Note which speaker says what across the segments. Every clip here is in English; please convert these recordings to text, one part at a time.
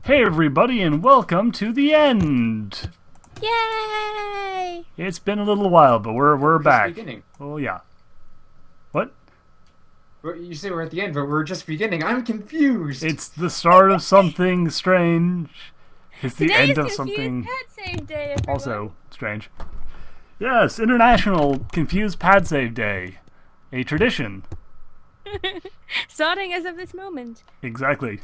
Speaker 1: Hey everybody, and welcome to the end.
Speaker 2: Yay!
Speaker 1: It's been a little while, but we're
Speaker 3: Just
Speaker 1: back.
Speaker 3: beginning.
Speaker 1: Oh yeah. What?
Speaker 3: You say we're at the end, but we're just beginning. I'm confused.
Speaker 1: It's the start of something strange. It's the
Speaker 2: Today
Speaker 1: end
Speaker 2: is
Speaker 1: of
Speaker 2: Confused
Speaker 1: something
Speaker 2: Pad Save Day, everyone.
Speaker 1: also strange. Yes, International Confused Pad Save Day. A tradition.
Speaker 2: Starting as of this moment.
Speaker 1: Exactly.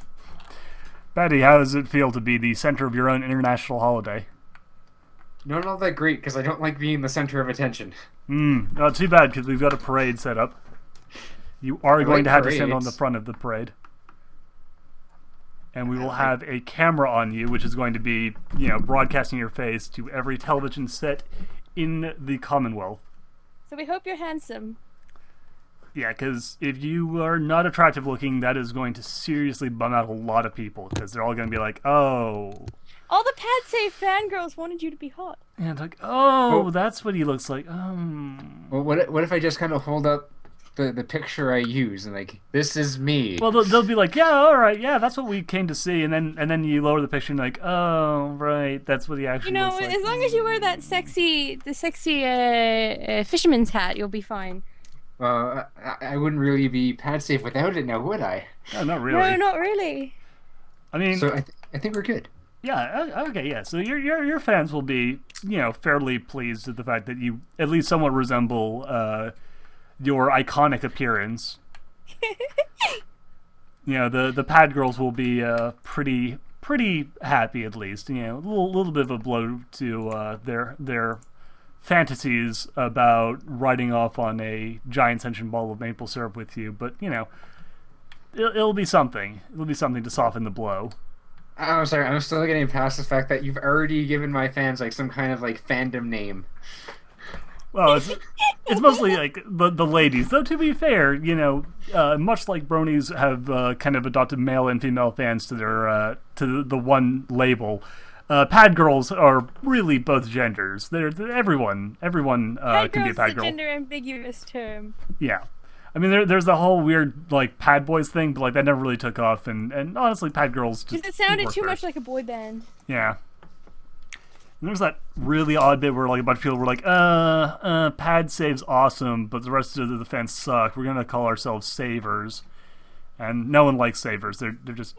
Speaker 1: Betty, how does it feel to be the center of your own international holiday?
Speaker 3: Not all that great because I don't like being the center of attention.
Speaker 1: Not too bad because we've got a parade set up. You are going
Speaker 3: like
Speaker 1: to have to stand on
Speaker 3: parades.
Speaker 1: the front of the parade. And we will have a camera on you, which is going to be, broadcasting your face to every television set in the Commonwealth.
Speaker 2: So we hope you're handsome.
Speaker 1: Yeah, because if you are not attractive looking, that is going to seriously bum out a lot of people, because they're all going to be like, oh.
Speaker 2: All the Pad Save fangirls wanted you to be hot.
Speaker 1: And like, oh,
Speaker 3: Well-
Speaker 1: that's what he looks like.
Speaker 3: Well, what if I just kind of hold up the picture I use and like, this is me?
Speaker 1: Well, they'll be like, yeah, all right, yeah, that's what we came to see, and then you lower the picture and like, oh, right, that's what he actually
Speaker 2: You know,
Speaker 1: looks like.
Speaker 2: as long as you wear that sexy fisherman's hat, you'll be fine.
Speaker 3: I wouldn't really be pad safe without it now, would I?
Speaker 1: No, not really.
Speaker 2: No, not really.
Speaker 1: I mean,
Speaker 3: So I think we're good.
Speaker 1: yeah, okay, yeah. So your fans will be, fairly pleased at the fact that you at least somewhat resemble your iconic appearance. The pad girls will be pretty happy at least. A little bit of a blow to their fantasies about riding off on a giant tension ball of maple syrup with you, but it'll be something. It'll be something to soften the blow.
Speaker 3: I'm sorry, I'm still getting past the fact that you've already given my fans like some kind of like fandom name.
Speaker 1: Well, it's mostly like the ladies, though. To be fair, much like bronies have kind of adopted male and female fans to their to the one label. Pad girls are really both genders. They're everyone
Speaker 2: Pad
Speaker 1: can be a
Speaker 2: girls
Speaker 1: pad
Speaker 2: is a
Speaker 1: girl.
Speaker 2: gender ambiguous term.
Speaker 1: Yeah, I mean there's the whole weird like pad boys thing, but like that never really took off. And honestly, pad girls just
Speaker 2: Because it sounded
Speaker 1: work
Speaker 2: too
Speaker 1: better.
Speaker 2: much like a boy band.
Speaker 1: Yeah. And there's that really odd bit where like a bunch of people were like, pad save's awesome, but the rest of the fans suck. We're gonna call ourselves savers. And no one likes savers. They're just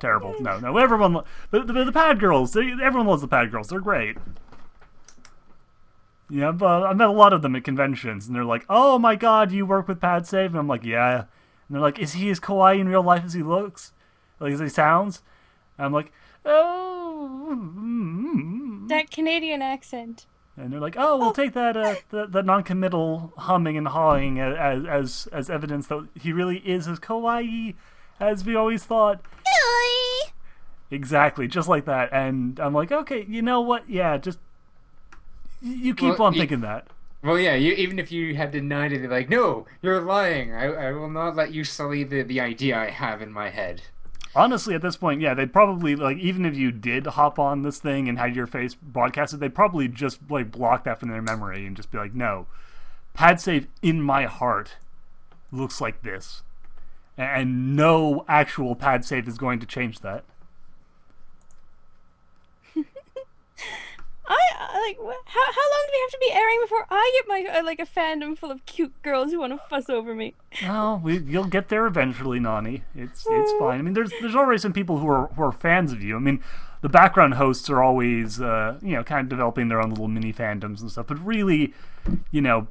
Speaker 1: terrible. No. Everyone, the pad girls. Everyone loves the pad girls. They're great. Yeah, but I met a lot of them at conventions, and they're like, "Oh my God, you work with Pad Save?" And I'm like, "Yeah." And they're like, "Is he as kawaii in real life as he looks, like as he sounds?" And I'm like, "Oh."
Speaker 2: That Canadian accent.
Speaker 1: And they're like, "Oh, we'll take that the non-committal humming and hawing as evidence that he really is as kawaii as we always thought." Exactly, just like that. And I'm like, okay, you know what? Yeah, just you keep
Speaker 3: Well,
Speaker 1: on thinking that.
Speaker 3: Well, yeah, even if you had denied it, they're like, no, you're lying. I will not let you sully the idea I have in my head.
Speaker 1: Honestly, at this point, yeah, they'd probably like even if you did hop on this thing and had your face broadcasted, they'd probably just like block that from their memory and just be like, no, Pad Save in my heart looks like this, and no actual Pad Save is going to change that.
Speaker 2: How long do we have to be airing before I get my like a fandom full of cute girls who want to fuss over me?
Speaker 1: No, you'll get there eventually, Nani. It's fine. I mean, there's already some people who are fans of you. I mean, the background hosts are always kind of developing their own little mini fandoms and stuff. But really,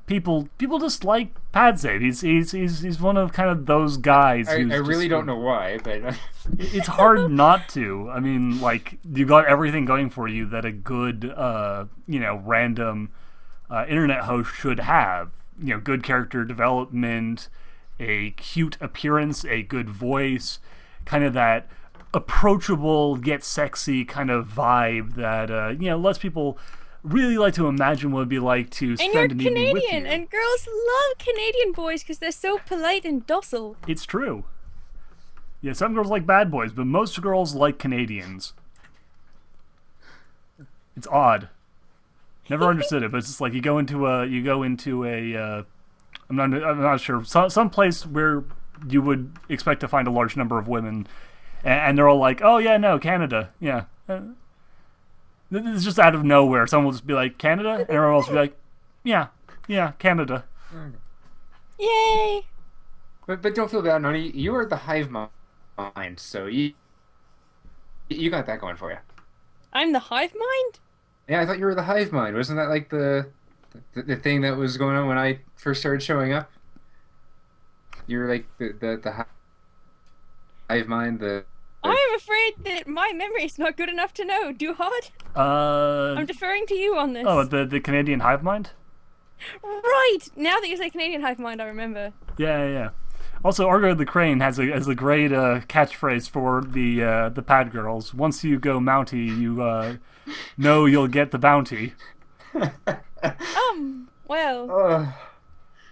Speaker 1: people just like Pad Save. He's one of kind of those guys.
Speaker 3: I
Speaker 1: Who's
Speaker 3: really
Speaker 1: just,
Speaker 3: don't know why, but
Speaker 1: It's hard not to. I mean, like you got everything going for you that a good random internet host should have. Good character development, a cute appearance, a good voice, kind of that approachable yet sexy kind of vibe that lets people really like to imagine what it'd be like to
Speaker 2: And
Speaker 1: spend
Speaker 2: you're
Speaker 1: an evening with you.
Speaker 2: Canadian, and girls love Canadian boys because they're so polite and docile.
Speaker 1: It's true. Yeah, some girls like bad boys, but most girls like Canadians. It's odd. Never understood it, but it's just like you go into a I'm not sure some place where you would expect to find a large number of women, and they're all like, "Oh yeah, no, Canada, yeah." This is just out of nowhere. Someone will just be like, "Canada," and everyone else will be like, "Yeah, yeah, Canada."
Speaker 2: Yay!
Speaker 3: But don't feel bad, Noni. You are the hive mind, so you got that going for you.
Speaker 2: I'm the hive mind?
Speaker 3: Yeah, I thought you were the hive mind. Wasn't that like the thing that was going on when I first started showing up? You're like the hive mind.
Speaker 2: I'm afraid that my memory is not good enough to know. Duhad? I'm deferring to you on this.
Speaker 1: Oh, the Canadian hive mind?
Speaker 2: Right! Now that you say Canadian hive mind, I remember.
Speaker 1: Yeah. Also, Argo the Crane has a great catchphrase for the pad girls. Once you go Mountie, you know you'll get the bounty.
Speaker 2: Well.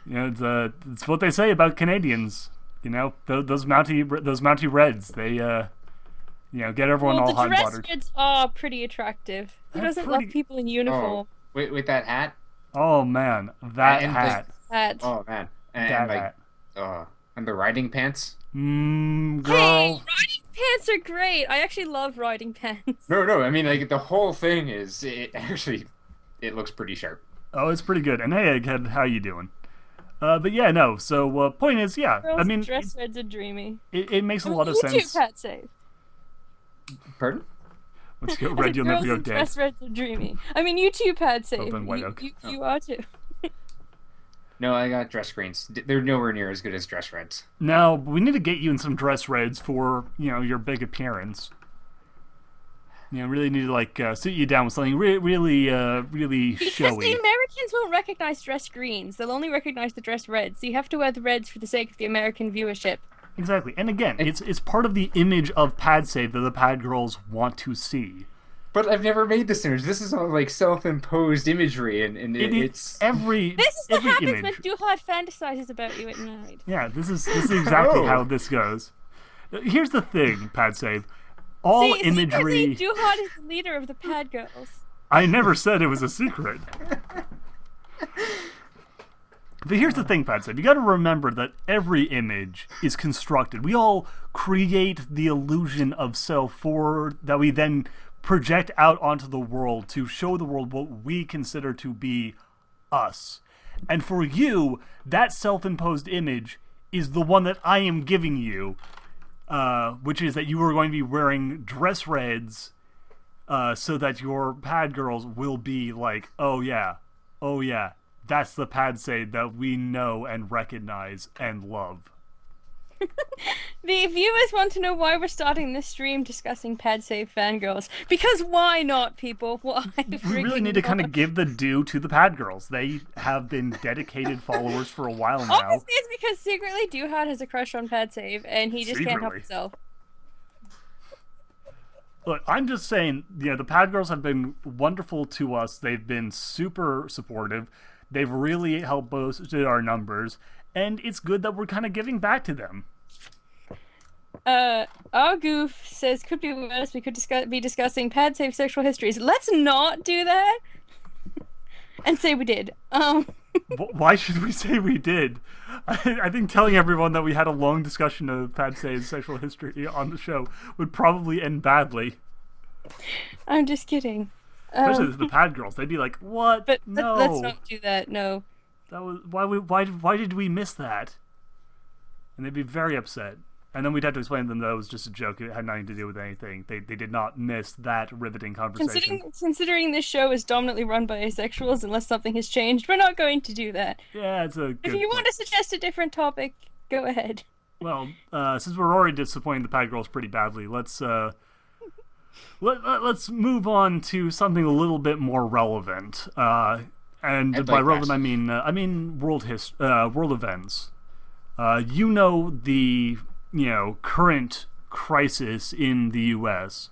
Speaker 1: You know, it's what they say about Canadians. You know, those Mountie Reds. They get everyone all hot and bothered.
Speaker 2: The dress reds are pretty attractive. Who doesn't love people in uniform?
Speaker 3: Oh, with that hat?
Speaker 1: Oh man, that hat.
Speaker 3: Oh man,
Speaker 1: that hat.
Speaker 3: And the riding pants.
Speaker 1: Girl.
Speaker 2: Hey, riding pants are great. I actually love riding pants.
Speaker 3: No. I mean, like the whole thing is it looks pretty sharp.
Speaker 1: Oh, it's pretty good. And hey, Egghead, how you doing? But yeah, no. So point is, yeah.
Speaker 2: Girls
Speaker 1: I mean,
Speaker 2: dress reds are dreamy.
Speaker 1: It makes a lot of sense.
Speaker 2: YouTube Pat Save.
Speaker 3: Pardon?
Speaker 1: Once you get red, you'll never go dead.
Speaker 2: Dress reds are dreamy. I mean, you too, Pat Save.
Speaker 1: Open white oak.
Speaker 2: You are too.
Speaker 3: No, I got dress greens. They're nowhere near as good as dress reds.
Speaker 1: Now, we need to get you in some dress reds for, your big appearance. Really need to, sit you down with something really showy.
Speaker 2: Because the Americans won't recognize dress greens. They'll only recognize the dress reds. So you have to wear the reds for the sake of the American viewership.
Speaker 1: Exactly. And again, it's part of the image of Pad Save that the Pad girls want to see.
Speaker 3: But I've never made this image. This is all self-imposed imagery, and it's
Speaker 1: every.
Speaker 2: This is what happens
Speaker 1: image.
Speaker 2: when Duhad fantasizes about you at night.
Speaker 1: Yeah, this is exactly how this goes. Here's the thing, Pad Save. All imagery.
Speaker 2: Duhad is the leader of the Pad girls.
Speaker 1: I never said it was a secret. But here's the thing, Pat said. You got to remember that every image is constructed. We all create the illusion of self that we then project out onto the world to show the world what we consider to be us. And for you, that self-imposed image is the one that I am giving you, which is that you are going to be wearing dress reds so that your pad girls will be like, oh yeah, that's the Pad Save that we know and recognize and love.
Speaker 2: The viewers want to know why we're starting this stream discussing Pad Save fangirls. Because why not, people? Why?
Speaker 1: We really need to kind of give the due to the Pad girls. They have been dedicated followers for a while now.
Speaker 2: Obviously, it's because secretly Duhad has a crush on Pad Save, and he just can't help himself.
Speaker 1: Look, I'm just saying, the Pad girls have been wonderful to us. They've been super supportive. They've really helped boost our numbers, and it's good that we're kind of giving back to them.
Speaker 2: Our goof says, could be worse, we could be discussing Pad Save sexual histories. Let's not do that! And say we did.
Speaker 1: Why should we say we did? I think telling everyone that we had a long discussion of Pad Save's sexual history on the show would probably end badly.
Speaker 2: I'm just kidding.
Speaker 1: Especially the Pad girls, they'd be like, "What?
Speaker 2: But
Speaker 1: no,
Speaker 2: let's not do that. No."
Speaker 1: That was why did we miss that? And they'd be very upset. And then we'd have to explain to them that it was just a joke. It had nothing to do with anything. They did not miss that riveting conversation.
Speaker 2: Considering this show is dominantly run by asexuals, unless something has changed, we're not going to do that.
Speaker 1: Yeah, it's a good
Speaker 2: If you want to suggest a different topic, go ahead.
Speaker 1: Well, since we're already disappointing the Pad girls pretty badly, let's move on to something a little bit more relevant. And by relevant, I mean world events. The current crisis in the U.S.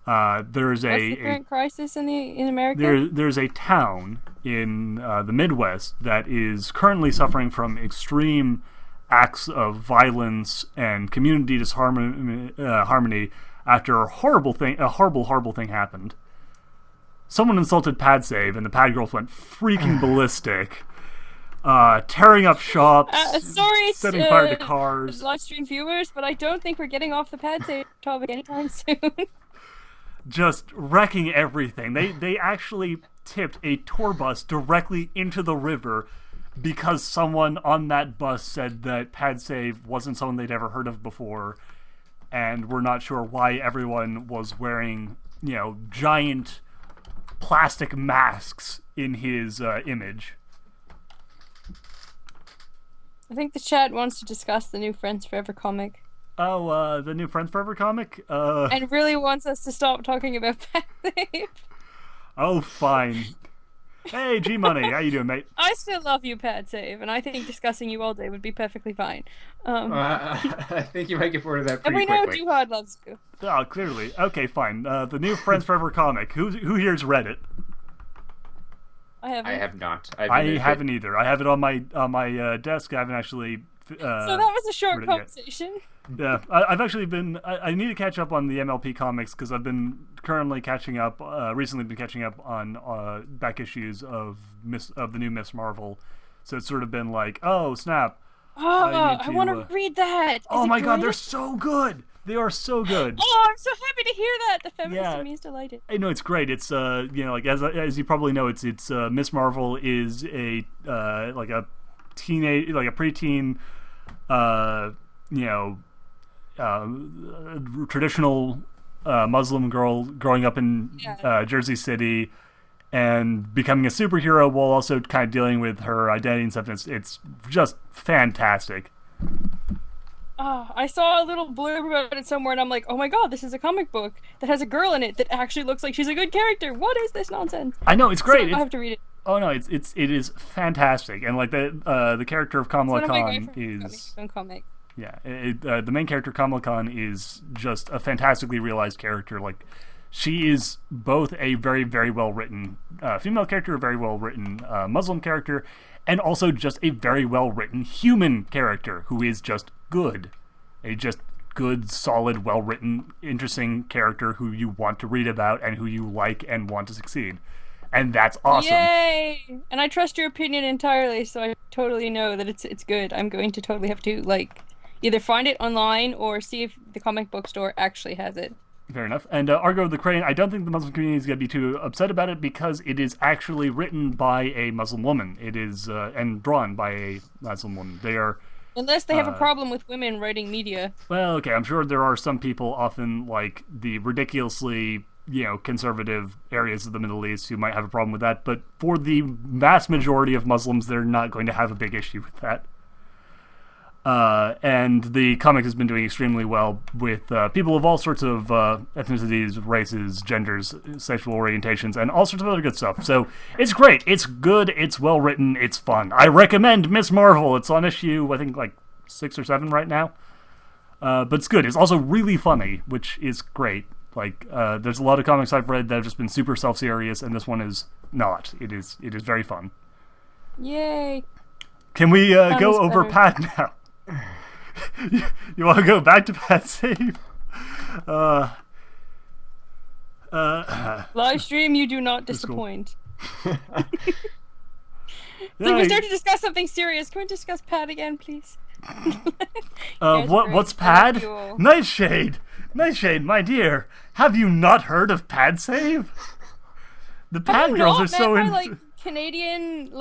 Speaker 1: There's
Speaker 2: What's the current crisis in America?
Speaker 1: There's a town in the Midwest that is currently suffering from extreme acts of violence and community disharmony after a horrible thing happened. Someone insulted Pad Save, and the Pad girls went freaking ballistic. tearing up shops,
Speaker 2: Sorry,
Speaker 1: setting fire to cars.
Speaker 2: live stream viewers, but I don't think we're getting off the pad save topic anytime soon.
Speaker 1: Just wrecking everything. They actually tipped a tour bus directly into the river because someone on that bus said that pad save wasn't someone they'd ever heard of before, and we're not sure why everyone was wearing, giant plastic masks in his image.
Speaker 2: I think the chat wants to discuss the new Friends Forever comic.
Speaker 1: Oh, the new Friends Forever comic?
Speaker 2: And really wants us to stop talking about pad save.
Speaker 1: Oh, fine. Hey, G-Money, how you doing, mate?
Speaker 2: I still love you, pad save, and I think discussing you all day would be perfectly fine.
Speaker 3: I think you might get bored of that
Speaker 2: And
Speaker 3: pretty
Speaker 2: we know
Speaker 3: quickly.
Speaker 2: Duhad loves you.
Speaker 1: Oh, clearly. Okay, fine. The new Friends Forever comic. Who here's read it?
Speaker 2: I haven't.
Speaker 3: I have not.
Speaker 1: I haven't either. I have it on my desk. I haven't actually.
Speaker 2: So that was a short
Speaker 1: read it yet.
Speaker 2: conversation.
Speaker 1: Yeah, I've actually been. I need to catch up on the MLP comics because I've been currently catching up. Recently, been catching up on back issues of the new Miss Marvel. So it's sort of been like, oh snap!
Speaker 2: I want to read that.
Speaker 1: Oh
Speaker 2: Is it
Speaker 1: my god,
Speaker 2: good?
Speaker 1: they're so good. They are so good.
Speaker 2: Oh, I'm so happy to hear that. The feminist in me is delighted.
Speaker 1: I know it's great. It's like as you probably know, it's Miss Marvel is a like a teenage, like a preteen, traditional Muslim girl growing up in Jersey City and becoming a superhero while also kind of dealing with her identity and stuff. It's just fantastic.
Speaker 2: I saw a little blurb about it somewhere, and I'm like, oh my god, this is a comic book that has a girl in it that actually looks like she's a good character. What is this nonsense?
Speaker 1: I know, it's great.
Speaker 2: So I have to read it.
Speaker 1: Oh no, it is fantastic, and like the character of Kamala Khan is
Speaker 2: comic.
Speaker 1: Yeah, the main character Kamala Khan is just a fantastically realized character. Like, she is both a very, very well written female character, a very well written Muslim character, and also just a very well written human character who is just good, a just good, solid, well written, interesting character who you want to read about and who you like and want to succeed. And that's awesome.
Speaker 2: Yay! And I trust your opinion entirely, so I totally know that it's good. I'm going to totally have to either find it online or see if the comic book store actually has it.
Speaker 1: Fair enough. And Argo the Crane, I don't think the Muslim community is going to be too upset about it because it is actually written by a Muslim woman. It is and drawn by a Muslim woman. They are.
Speaker 2: Unless they have a problem with women writing media.
Speaker 1: Well, okay, I'm sure there are some people, often like the ridiculously, conservative areas of the Middle East who might have a problem with that, but for the vast majority of Muslims, they're not going to have a big issue with that. And the comic has been doing extremely well with people of all sorts of ethnicities, races, genders, sexual orientations, and all sorts of other good stuff. So it's great. It's good. It's well written. It's fun. I recommend Miss Marvel. It's on issue, I think, 6 or 7 right now. But it's good. It's also really funny, which is great. There's a lot of comics I've read that have just been super self-serious, and this one is not. It is very fun.
Speaker 2: Yay!
Speaker 1: Can we go over Pat now? You want to go back to Pat Save?
Speaker 2: Live stream, you do not disappoint.
Speaker 1: Cool.
Speaker 2: We start to discuss something serious. Can we discuss Pat again, please?
Speaker 1: What's Pad? Nightshade, my dear, have you not heard of Pad Save? The Pad girls are so
Speaker 2: my Canadian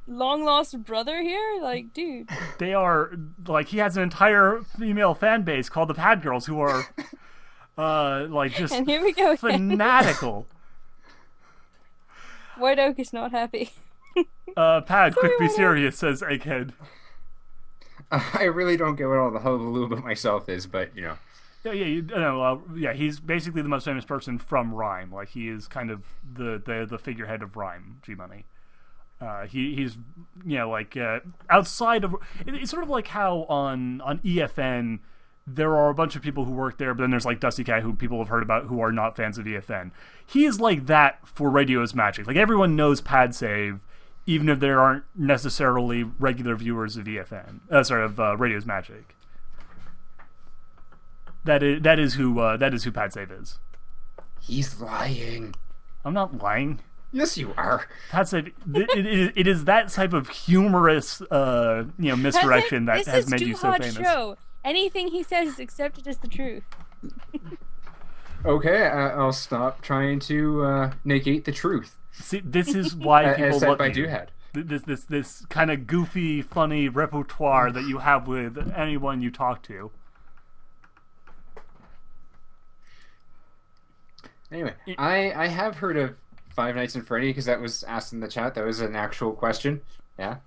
Speaker 2: long lost brother here, dude.
Speaker 1: They are he has an entire female fan base called the Pad Girls who are just
Speaker 2: and here we go
Speaker 1: fanatical.
Speaker 2: White Oak is not happy.
Speaker 1: Pad, quick, be serious, says Egghead.
Speaker 3: I really don't get what all the hullabaloo about myself is, but
Speaker 1: Yeah, he's basically the most famous person from Rhyme. He is kind of the figurehead of Rhyme, G-Money. He's outside of, it's sort of like how on EFN there are a bunch of people who work there, but then there's Dusty Cat, who people have heard about who are not fans of EFN. He is like that for Radio's Magic. Everyone knows Pad Save, even if there aren't necessarily regular viewers of Radio's Magic. That is who Pad Save is.
Speaker 3: He's lying.
Speaker 1: I'm not lying.
Speaker 3: Yes, you are.
Speaker 1: That's it is that type of humorous, misdirection that
Speaker 2: This
Speaker 1: has
Speaker 2: is
Speaker 1: made you so
Speaker 2: Duhad's
Speaker 1: famous.
Speaker 2: show. Anything he says is accepted as the truth.
Speaker 3: Okay, I'll stop trying to negate the truth.
Speaker 1: See, this is why people
Speaker 3: as said
Speaker 1: love
Speaker 3: by
Speaker 1: you.
Speaker 3: Duhad.
Speaker 1: This kind of goofy, funny repertoire that you have with anyone you talk to.
Speaker 3: Anyway, I have heard of Five Nights at Freddy because that was asked in the chat. That was an actual question. Yeah.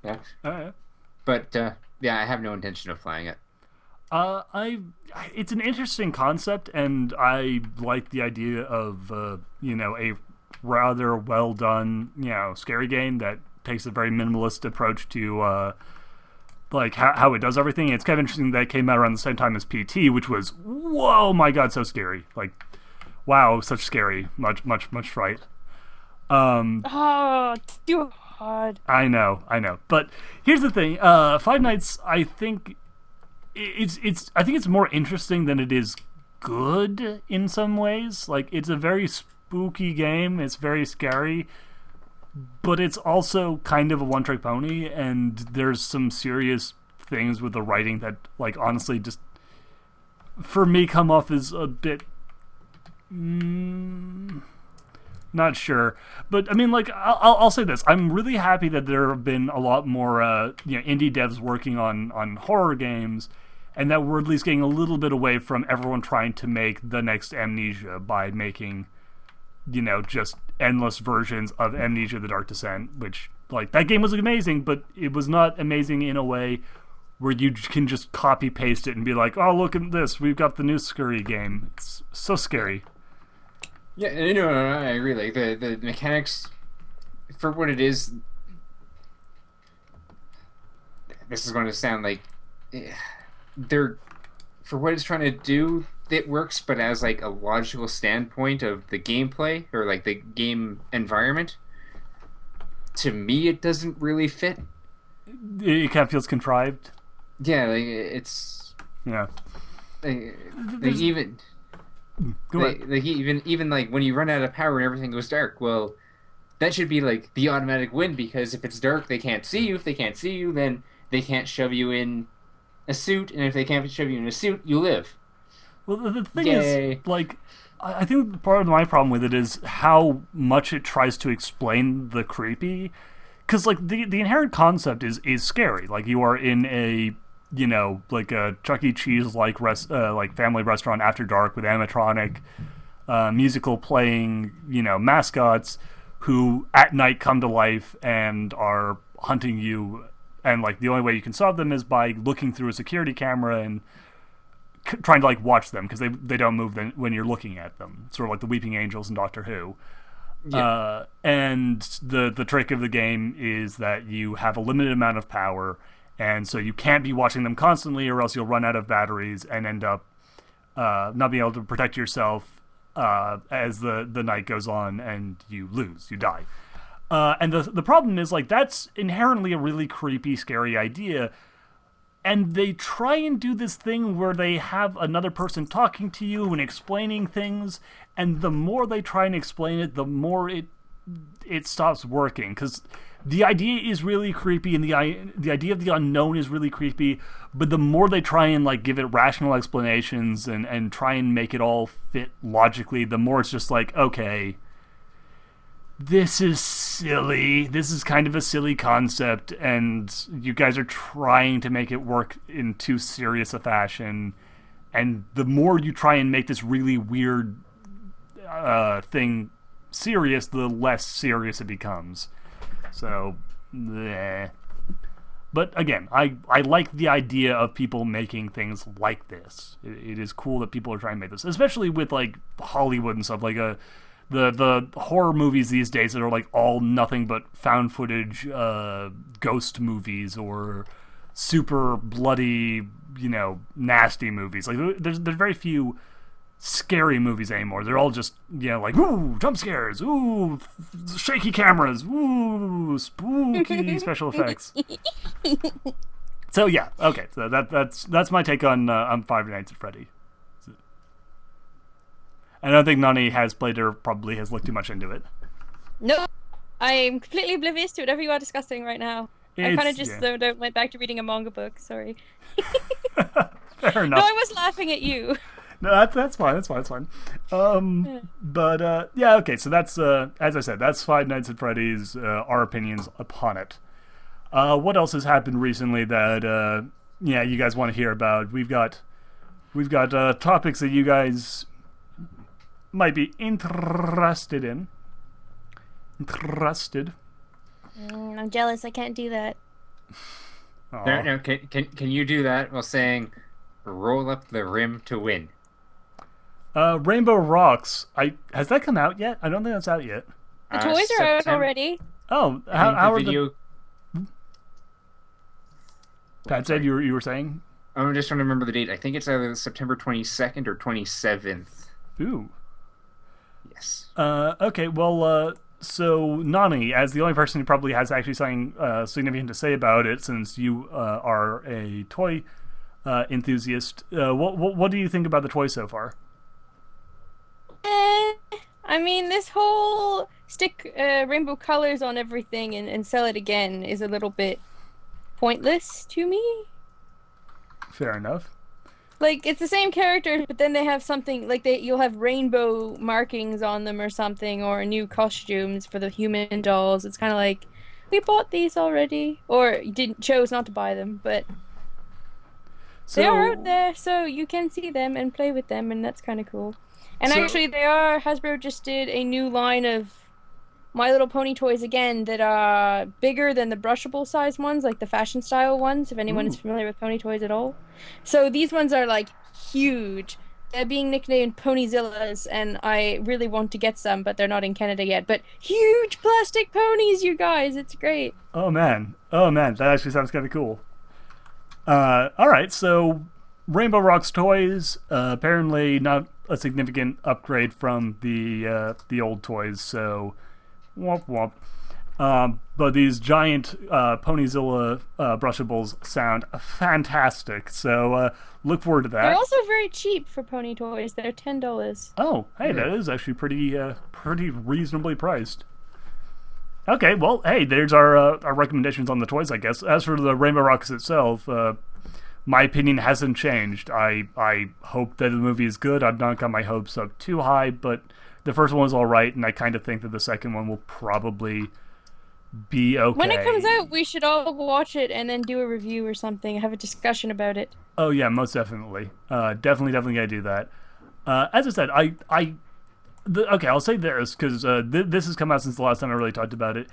Speaker 3: But yeah, I have no intention of playing it.
Speaker 1: It's an interesting concept, and I like the idea of a rather well done scary game that takes a very minimalist approach to like how it does everything. It's kind of interesting that it came out around the same time as PT, which was whoa my god, so scary. Like wow, such scary, much fright.
Speaker 2: Oh, Duhad.
Speaker 1: I know. But here's the thing: Five Nights, I think it's more interesting than it is good in some ways. Like it's a very spooky game. It's very scary, but it's also kind of a one-trick pony. And there's some serious things with the writing that, like, honestly, just for me, come off as a bit. Not sure, but I mean, like, I'll say this: I'm really happy that there have been a lot more, indie devs working on horror games, and that we're at least getting a little bit away from everyone trying to make the next Amnesia by making, just endless versions of Amnesia: The Dark Descent. Which, like, that game was amazing, but it was not amazing in a way where you can just copy paste it and be like, oh, look at this, we've got the new scary game. It's so scary.
Speaker 3: Yeah, no, I agree. Like the mechanics, for what it is, this is going to sound like they're for what it's trying to do. It works, but as like a logical standpoint of the gameplay or like the game environment, to me, it doesn't really fit.
Speaker 1: It kind of feels contrived.
Speaker 3: Yeah, like it's even. Like even like when you run out of power and everything goes dark, well, that should be like the automatic win, because if it's dark, they can't see you. If they can't see you, then they can't shove you in a suit, and if they can't shove you in a suit, you live.
Speaker 1: Well, the thing is, like, I think part of my problem with it is how much it tries to explain the creepy, because like the inherent concept is scary. Like you are in a like a Chuck E. Cheese like family restaurant after dark with animatronic musical playing, mascots who at night come to life and are hunting you, and like the only way you can solve them is by looking through a security camera and trying to like watch them because they don't move when you're looking at them, sort of like the Weeping Angels in Doctor Who. Yeah. And the trick of the game is that you have a limited amount of power. And so you can't be watching them constantly, or else you'll run out of batteries and end up not being able to protect yourself as the night goes on, and you lose, you die. And the problem is, like, that's inherently a really creepy, scary idea. And they try and do this thing where they have another person talking to you and explaining things, and the more they try and explain it, the more it stops working, because the idea is really creepy, and the idea of the unknown is really creepy, but the more they try and like give it rational explanations and try and make it all fit logically, the more it's just like, okay, this is silly. This is kind of a silly concept, and you guys are trying to make it work in too serious a fashion, and the more you try and make this really weird thing serious, the less serious it becomes. So, bleh. But again, I like the idea of people making things like this. It is cool that people are trying to make this, especially with like Hollywood and stuff. Like the horror movies these days that are like all nothing but found footage ghost movies or super bloody, nasty movies. Like there's very few scary movies anymore. They're all just, like, ooh, jump scares, ooh, shaky cameras, ooh, spooky special effects. So yeah, okay. So that's my take on Five Nights at Freddy. I don't think Noony has played or probably has looked too much into it.
Speaker 2: No, I'm completely oblivious to whatever you are discussing right now. I kind of just zoned out, went back to reading a manga book. Sorry.
Speaker 1: Fair enough.
Speaker 2: No, I was laughing at you.
Speaker 1: No, that's fine. That's fine. But yeah, okay. So that's as I said, that's Five Nights at Freddy's. Our opinions upon it. What else has happened recently that you guys want to hear about? We've got topics that you guys might be interested in.
Speaker 2: I'm jealous. I can't do that.
Speaker 3: No. Can you do that while saying, "Roll up the rim to win"?
Speaker 1: Rainbow Rocks. Has that come out yet? I don't think that's out yet.
Speaker 2: The toys are out already.
Speaker 1: Oh, how are
Speaker 3: video...
Speaker 1: Pat said you were saying?
Speaker 3: I'm just trying to remember the date. I think it's either September 22nd or 27th.
Speaker 1: Ooh.
Speaker 3: Yes.
Speaker 1: Okay, well, so Noony, as the only person who probably has actually something significant to say about it, since you are a toy enthusiast, what do you think about the toy so far?
Speaker 2: I mean, this whole stick rainbow colors on everything and sell it again is a little bit pointless to me.
Speaker 1: Fair enough.
Speaker 2: Like, it's the same characters, but then they have something, like, you'll have rainbow markings on them or something, or new costumes for the human dolls. It's kind of like, we bought these already. Or you chose not to buy them, but they are out there, so you can see them and play with them, and that's kind of cool. And actually, Hasbro just did a new line of My Little Pony toys again that are bigger than the brushable size ones, like the fashion style ones, if anyone is familiar with pony toys at all. So these ones are like huge. They're being nicknamed Ponyzillas, and I really want to get some, but they're not in Canada yet. But huge plastic ponies, you guys, it's great.
Speaker 1: Oh man, that actually sounds kind of cool. Alright, so Rainbow Rocks toys, apparently not a significant upgrade from the old toys, so womp womp. But these giant Ponyzilla brushables sound fantastic, so look forward to that.
Speaker 2: They're also very cheap for pony toys. They're $10.
Speaker 1: Oh, hey, that is actually pretty reasonably priced. Okay, well, hey, there's our recommendations on the toys, I guess. As for the Rainbow Rocks itself, my opinion hasn't changed. I hope that the movie is good. I've not got my hopes up too high, but the first one was all right, and I kind of think that the second one will probably be okay.
Speaker 2: When it comes out, we should all watch it and then do a review or something, have a discussion about it.
Speaker 1: Oh yeah, most definitely. Definitely gotta do that. As I said, okay, I'll say this, because this has come out since the last time I really talked about it.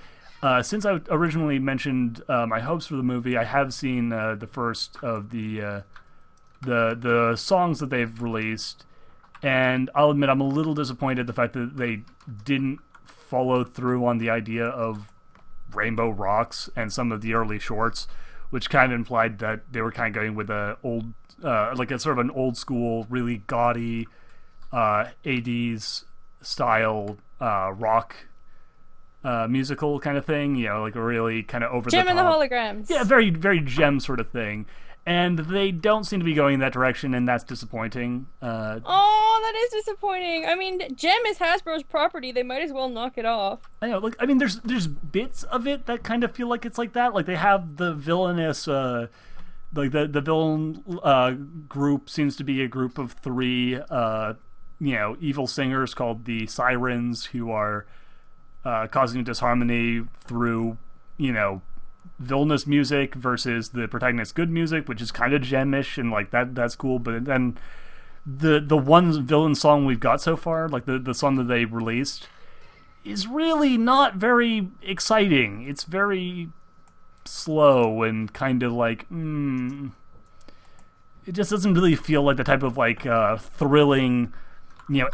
Speaker 1: Since I originally mentioned my hopes for the movie, I have seen the first of the songs that they've released, and I'll admit I'm a little disappointed the fact that they didn't follow through on the idea of Rainbow Rocks and some of the early shorts, which kind of implied that they were kind of going with a old, like a sort of an old school, really gaudy 80s style rock musical kind of thing, like a really kind of over
Speaker 2: Gem
Speaker 1: the top.
Speaker 2: and the Holograms.
Speaker 1: Yeah, very, very Gem sort of thing. And they don't seem to be going in that direction, and that's disappointing.
Speaker 2: Oh, that is disappointing. I mean, Gem is Hasbro's property. They might as well knock it off.
Speaker 1: I know. I mean, there's bits of it that kind of feel like it's like that. Like they have the villainous, like the villain group seems to be a group of three, evil singers called the Sirens, who are causing disharmony through, villainous music versus the protagonist's good music, which is kind of Gem-ish, and like that's cool. But then the one villain song we've got so far, like the song that they released, is really not very exciting. It's very slow and kind of like it just doesn't really feel like the type of like thrilling,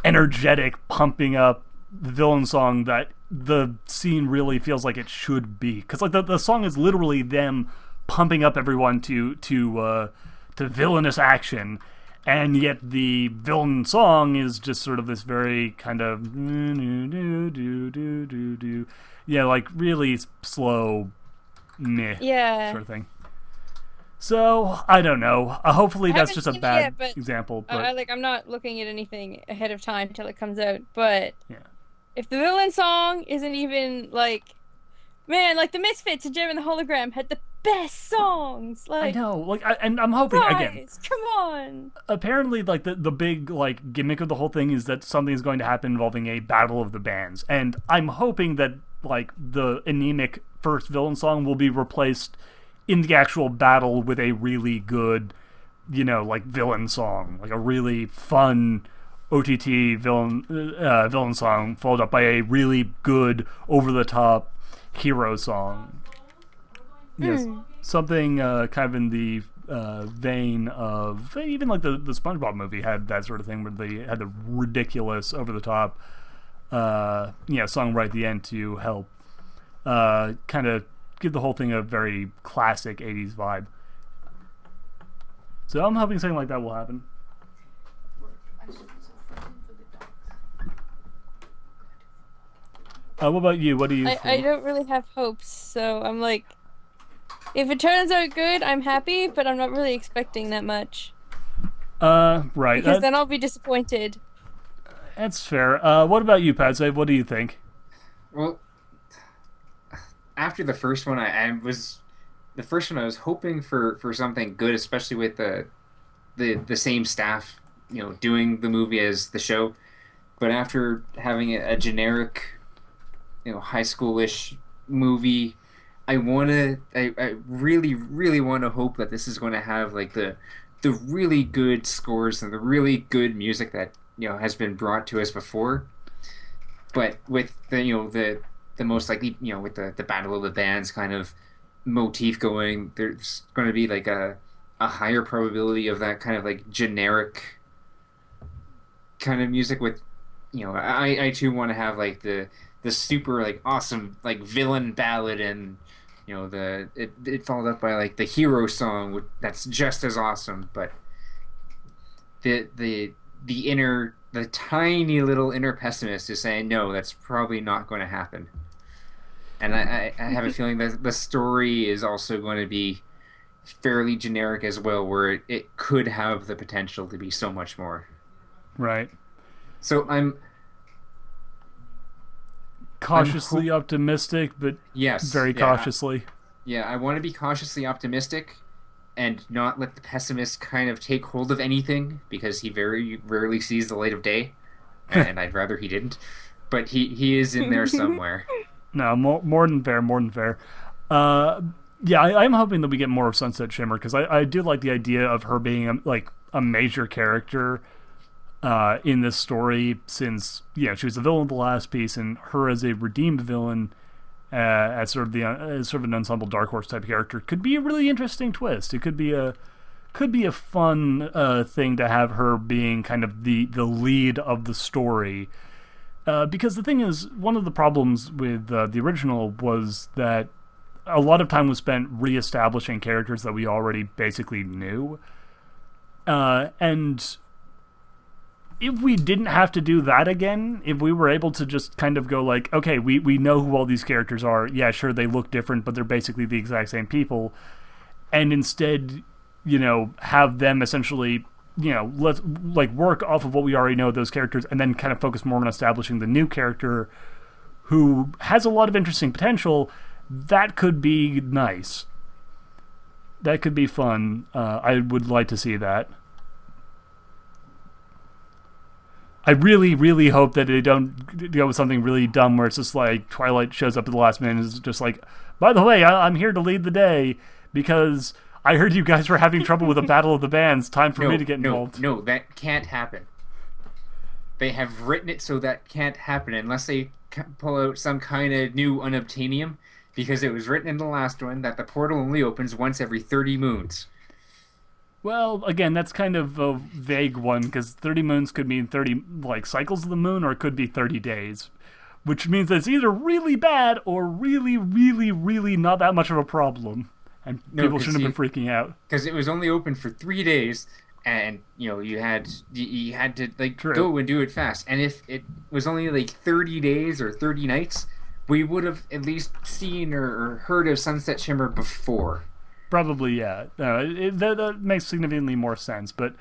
Speaker 1: energetic, pumping up villain song that the scene really feels like it should be. Because like the song is literally them pumping up everyone to villainous action, and yet the villain song is just sort of this very kind of like really slow sort of thing. So I don't know. Hopefully that's just a bad example. But
Speaker 2: I'm not looking at anything ahead of time till it comes out. But
Speaker 1: yeah.
Speaker 2: If the villain song isn't even like Man, like the Misfits and Gem and the Hologram had the best songs.
Speaker 1: I
Speaker 2: Like,
Speaker 1: know, like, and I'm hoping again.
Speaker 2: guys, come on.
Speaker 1: Apparently, like the big like gimmick of the whole thing is that something is going to happen involving a battle of the bands, and I'm hoping that like the anemic first villain song will be replaced in the actual battle with a really good, like villain song, like a really fun OTT villain song, followed up by a really good over the top hero song. Yes, something kind of in the vein of even like the SpongeBob movie had that sort of thing where they had the ridiculous over the top song right at the end to help kind of give the whole thing a very classic 80s vibe. So I'm hoping something like that will happen. What about you? What do you
Speaker 2: I don't really have hopes, so I'm like, if it turns out good, I'm happy, but I'm not really expecting that much.
Speaker 1: Right.
Speaker 2: Because then I'll be disappointed.
Speaker 1: That's fair. What about you, Patsy? What do you think?
Speaker 3: Well, after the first one, I was hoping for something good, especially with the same staff, doing the movie as the show. But after having a generic, high schoolish movie, I really, really want to hope that this is going to have like the really good scores and the really good music that has been brought to us before, but with the most likely with the battle of the bands kind of motif going, there's going to be like a higher probability of that kind of like generic kind of music with I too want to have like the super like awesome like villain ballad, and it followed up by like the hero song that's just as awesome, but the tiny little inner pessimist is saying no, that's probably not going to happen. And I have a feeling that the story is also going to be fairly generic as well, where it could have the potential to be so much more.
Speaker 1: Right.
Speaker 3: So I'm
Speaker 1: cautiously optimistic, but
Speaker 3: yes,
Speaker 1: very cautiously.
Speaker 3: I want to be cautiously optimistic and not let the pessimist kind of take hold of anything, because he very rarely sees the light of day, and I'd rather he didn't. But he is in there somewhere.
Speaker 1: No, more than fair, more than fair. I'm hoping that we get more of Sunset Shimmer, because I do like the idea of her being a major character in this story, since she was the villain of the last piece, and her as a redeemed villain as sort of an ensemble Dark Horse type character could be a really interesting twist. It could be a fun thing to have her being kind of the lead of the story. Because the thing is, one of the problems with the original was that a lot of time was spent reestablishing characters that we already basically knew. And if we didn't have to do that again, if we were able to just kind of go like, okay, we know who all these characters are. Yeah, sure, they look different, but they're basically the exact same people. And instead, have them essentially, let's work off of what we already know of those characters, and then kind of focus more on establishing the new character who has a lot of interesting potential. That could be nice. That could be fun. I would like to see that. I really, really hope that they don't go with something really dumb where it's just like Twilight shows up at the last minute and is just like, by the way, I'm here to lead the day because I heard you guys were having trouble with the Battle of the Bands. Time for me to get involved.
Speaker 3: No, that can't happen. They have written it so that can't happen unless they pull out some kind of new unobtainium, because it was written in the last one that the portal only opens once every 30 moons.
Speaker 1: Well, again, that's kind of a vague one, because 30 moons could mean 30 cycles of the moon, or it could be 30 days, which means that it's either really bad or really, really, really not that much of a problem, and people shouldn't have been freaking out.
Speaker 3: Because it was only open for 3 days, and you had to go and do it fast. And if it was only 30 days or 30 nights, we would have at least seen or heard of Sunset Shimmer before.
Speaker 1: Probably, yeah. That makes significantly more sense. But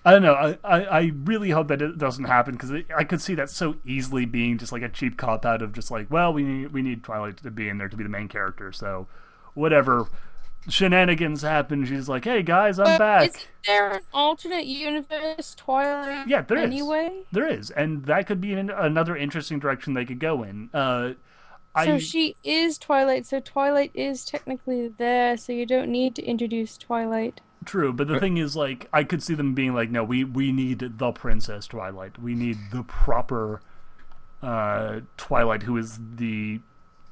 Speaker 1: I don't know. I really hope that it doesn't happen because I could see that so easily being just like a cheap cop out of just like, well, we need Twilight to be in there to be the main character, so whatever shenanigans happen, she's like, hey guys, I'm back.
Speaker 2: Is there an alternate universe Twilight?
Speaker 1: Yeah, there is.
Speaker 2: Anyway,
Speaker 1: there is, and that could be another interesting direction they could go in.
Speaker 2: So she is Twilight, so Twilight is technically there, so you don't need to introduce Twilight.
Speaker 1: True, but the thing is, like, I could see them being like, no, we need the Princess Twilight. We need the proper Twilight, who is the,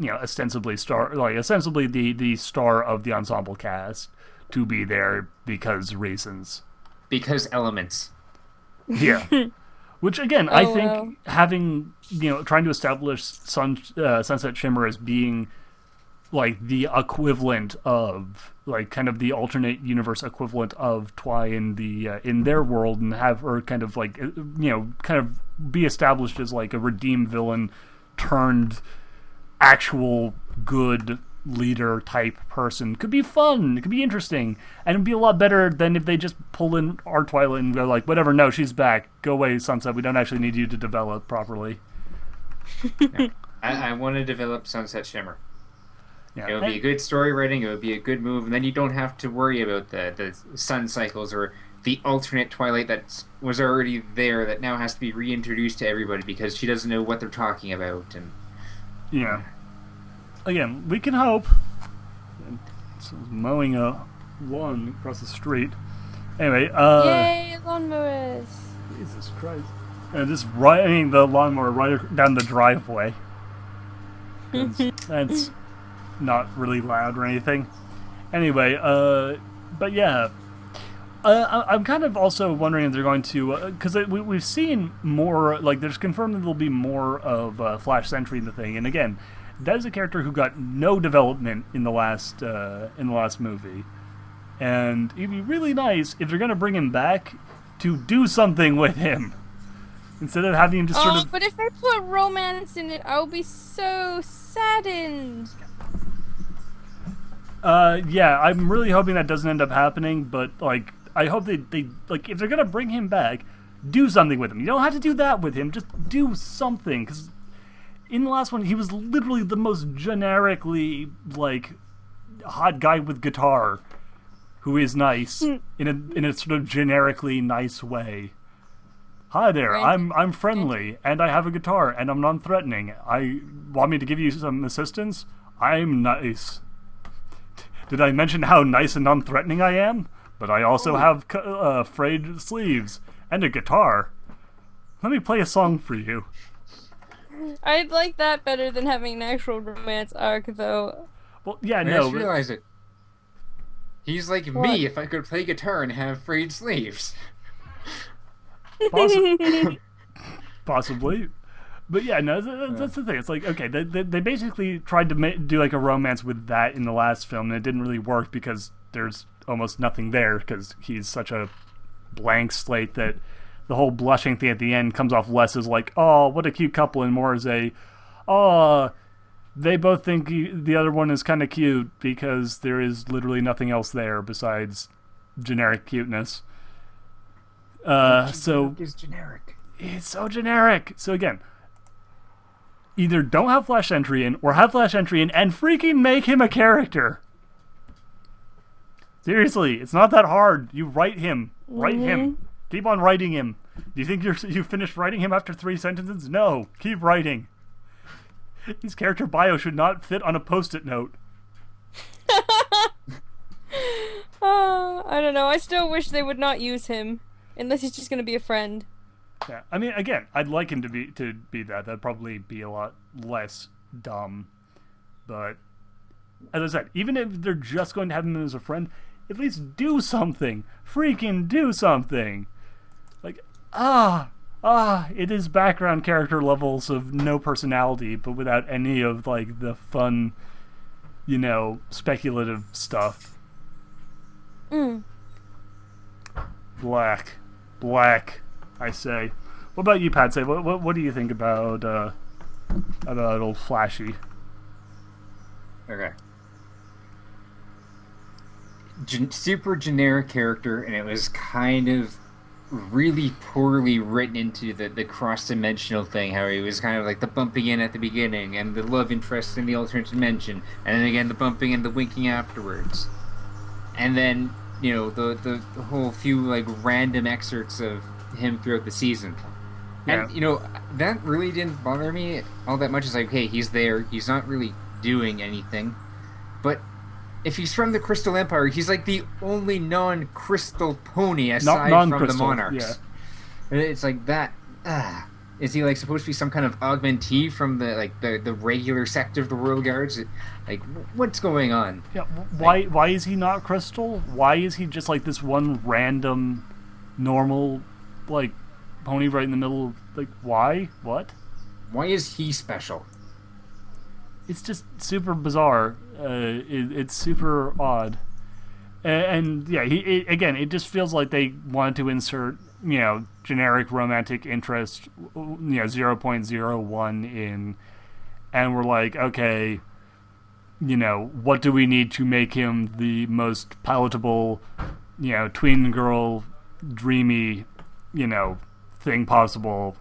Speaker 1: ostensibly the star of the ensemble cast, to be there because reasons.
Speaker 3: Because elements.
Speaker 1: Yeah. Which, again, I think having, trying to establish Sunset Shimmer as being, like, the equivalent of, like, kind of the alternate universe equivalent of Twi in their world, and have her kind of, like, kind of be established as, like, a redeemed villain turned actual good leader type person could be fun. It could be interesting, and it'd be a lot better than if they just pull in our Twilight and go like, whatever, no, she's back, go away, Sunset, we don't actually need you to develop properly.
Speaker 3: Yeah. I want to develop Sunset Shimmer.
Speaker 1: Yeah.
Speaker 3: It would be a good story writing, it would be a good move, and then you don't have to worry about the sun cycles or the alternate Twilight that was already there that now has to be reintroduced to everybody because she doesn't know what they're talking about. And
Speaker 1: yeah. Again, we can hope. It's mowing a lawn across the street. Anyway,
Speaker 2: Yay, lawnmowers!
Speaker 1: Jesus Christ. And just riding the lawnmower right down the driveway. 'Cause that's not really loud or anything. Anyway, but yeah. I'm kind of also wondering if they're going to... Because we've seen more... Like, there's confirmed that there'll be more of Flash Sentry in the thing. And again, that is a character who got no development in the last movie. And it'd be really nice if they're going to bring him back to do something with him. Instead of having him just sort of...
Speaker 2: but if they put romance in it, I'll be so saddened.
Speaker 1: Yeah, I'm really hoping that doesn't end up happening, but, like, I hope they like, if they're gonna bring him back, do something with him. You don't have to do that with him, just do something, because in the last one, he was literally the most generically, like, hot guy with guitar, who is nice, in a sort of generically nice way. Hi there, I'm friendly, and I have a guitar, and I'm non-threatening. I want me to give you some assistance? I'm nice. Did I mention how nice and non-threatening I am? But I also have frayed sleeves and a guitar. Let me play a song for you.
Speaker 2: I'd like that better than having an actual romance arc, though.
Speaker 1: Well, yeah,
Speaker 3: I
Speaker 1: no.
Speaker 3: just realized it. He's like me if I could play guitar and have frayed sleeves.
Speaker 1: Possibly. But yeah, no, that's the thing. It's like, okay, they basically tried to do like a romance with that in the last film, and it didn't really work because there's almost nothing there because he's such a blank slate that the whole blushing thing at the end comes off less as like, oh, what a cute couple, and more as a, oh, they both think the other one is kind of cute because there is literally nothing else there besides generic cuteness. So
Speaker 3: it's generic.
Speaker 1: It's so generic. So again, either don't have Flash Entry in, or have Flash Entry in and freaking make him a character. Seriously, it's not that hard. You write him. Write him. Keep on writing him. Do you think you finished writing him after 3 sentences? No. Keep writing. His character bio should not fit on a post-it note.
Speaker 2: I don't know. I still wish they would not use him. Unless he's just going to be a friend.
Speaker 1: Yeah, I mean, again, I'd like him to be that. That'd probably be a lot less dumb. But, as I said, even if they're just going to have him as a friend, at least do something. Freaking do something. Like, it is background character levels of no personality, but without any of, like, the fun, speculative stuff. Black, I say. What about you, Patsy? What do you think about old Flashy?
Speaker 3: Okay. Super generic character, and it was kind of really poorly written into the cross-dimensional thing, how he was kind of like the bumping in at the beginning and the love interest in the alternate dimension, and then again the bumping and the winking afterwards. And then, the whole few like random excerpts of him throughout the season.
Speaker 1: Yeah.
Speaker 3: And that really didn't bother me all that much. It's like, hey, he's there, he's not really doing anything. But if he's from the Crystal Empire, he's like the only non-crystal pony aside from the monarchs.
Speaker 1: Yeah.
Speaker 3: It's like that. Is he like supposed to be some kind of augmentee from the regular sect of the Royal Guards? Like, what's going on?
Speaker 1: Yeah. Why is he not crystal? Why is he just like this one random, normal, like, pony right in the middle? Like, why? What?
Speaker 3: Why is he special?
Speaker 1: It's just super bizarre. It's super odd, and yeah, it just feels like they wanted to insert generic romantic interest 0.01 in, and we're like, okay, what do we need to make him the most palatable, tween girl, dreamy, thing possible.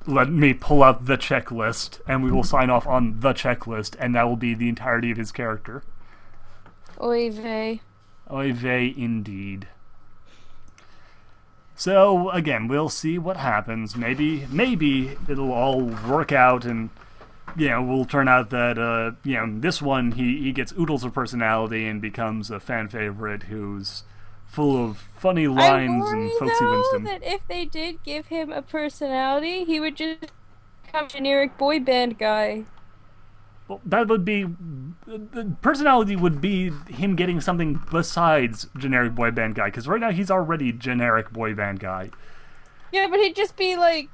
Speaker 1: Let me pull up the checklist, and we will sign off on the checklist, and that will be the entirety of his character.
Speaker 2: Oy vey.
Speaker 1: Oy vey, indeed. So, again, we'll see what happens. Maybe it'll all work out, and, we'll turn out that, this one, he gets oodles of personality and becomes a fan favorite who's full of funny lines and folksy wisdom.
Speaker 2: That if they did give him a personality, he would just become a generic boy band guy.
Speaker 1: Well, that would be... The personality would be him getting something besides generic boy band guy, because right now he's already generic boy band guy.
Speaker 2: Yeah, but he'd just be, like,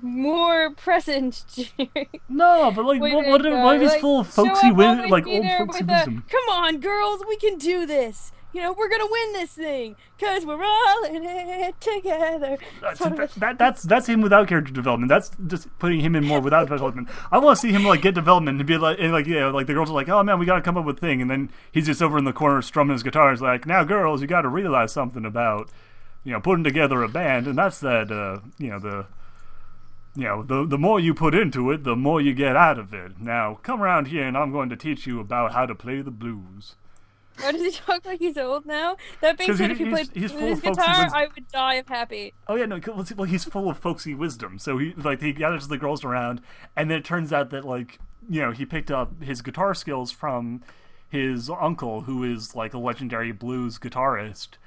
Speaker 2: more present generic.
Speaker 1: No, but, like, what if he's full of folksy wisdom, like, old folksy wisdom?
Speaker 2: Come on, girls, we can do this! We're gonna win this thing, cause we're all in it together.
Speaker 1: That's him without character development. That's just putting him in more without development. I want to see him like get development and be like, like the girls are like, oh man, we gotta come up with a thing, and then he's just over in the corner strumming his guitar. He's like, now girls, you gotta realize something about, putting together a band, and that's that, the more you put into it, the more you get out of it. Now come around here, and I'm going to teach you about how to play the blues.
Speaker 2: Why does he talk like he's old now? That being said, if he played his guitar, I would die of happy.
Speaker 1: Oh yeah, no, well he's full of folksy wisdom. So he gathers the girls around, and then it turns out that he picked up his guitar skills from his uncle, who is like a legendary blues guitarist,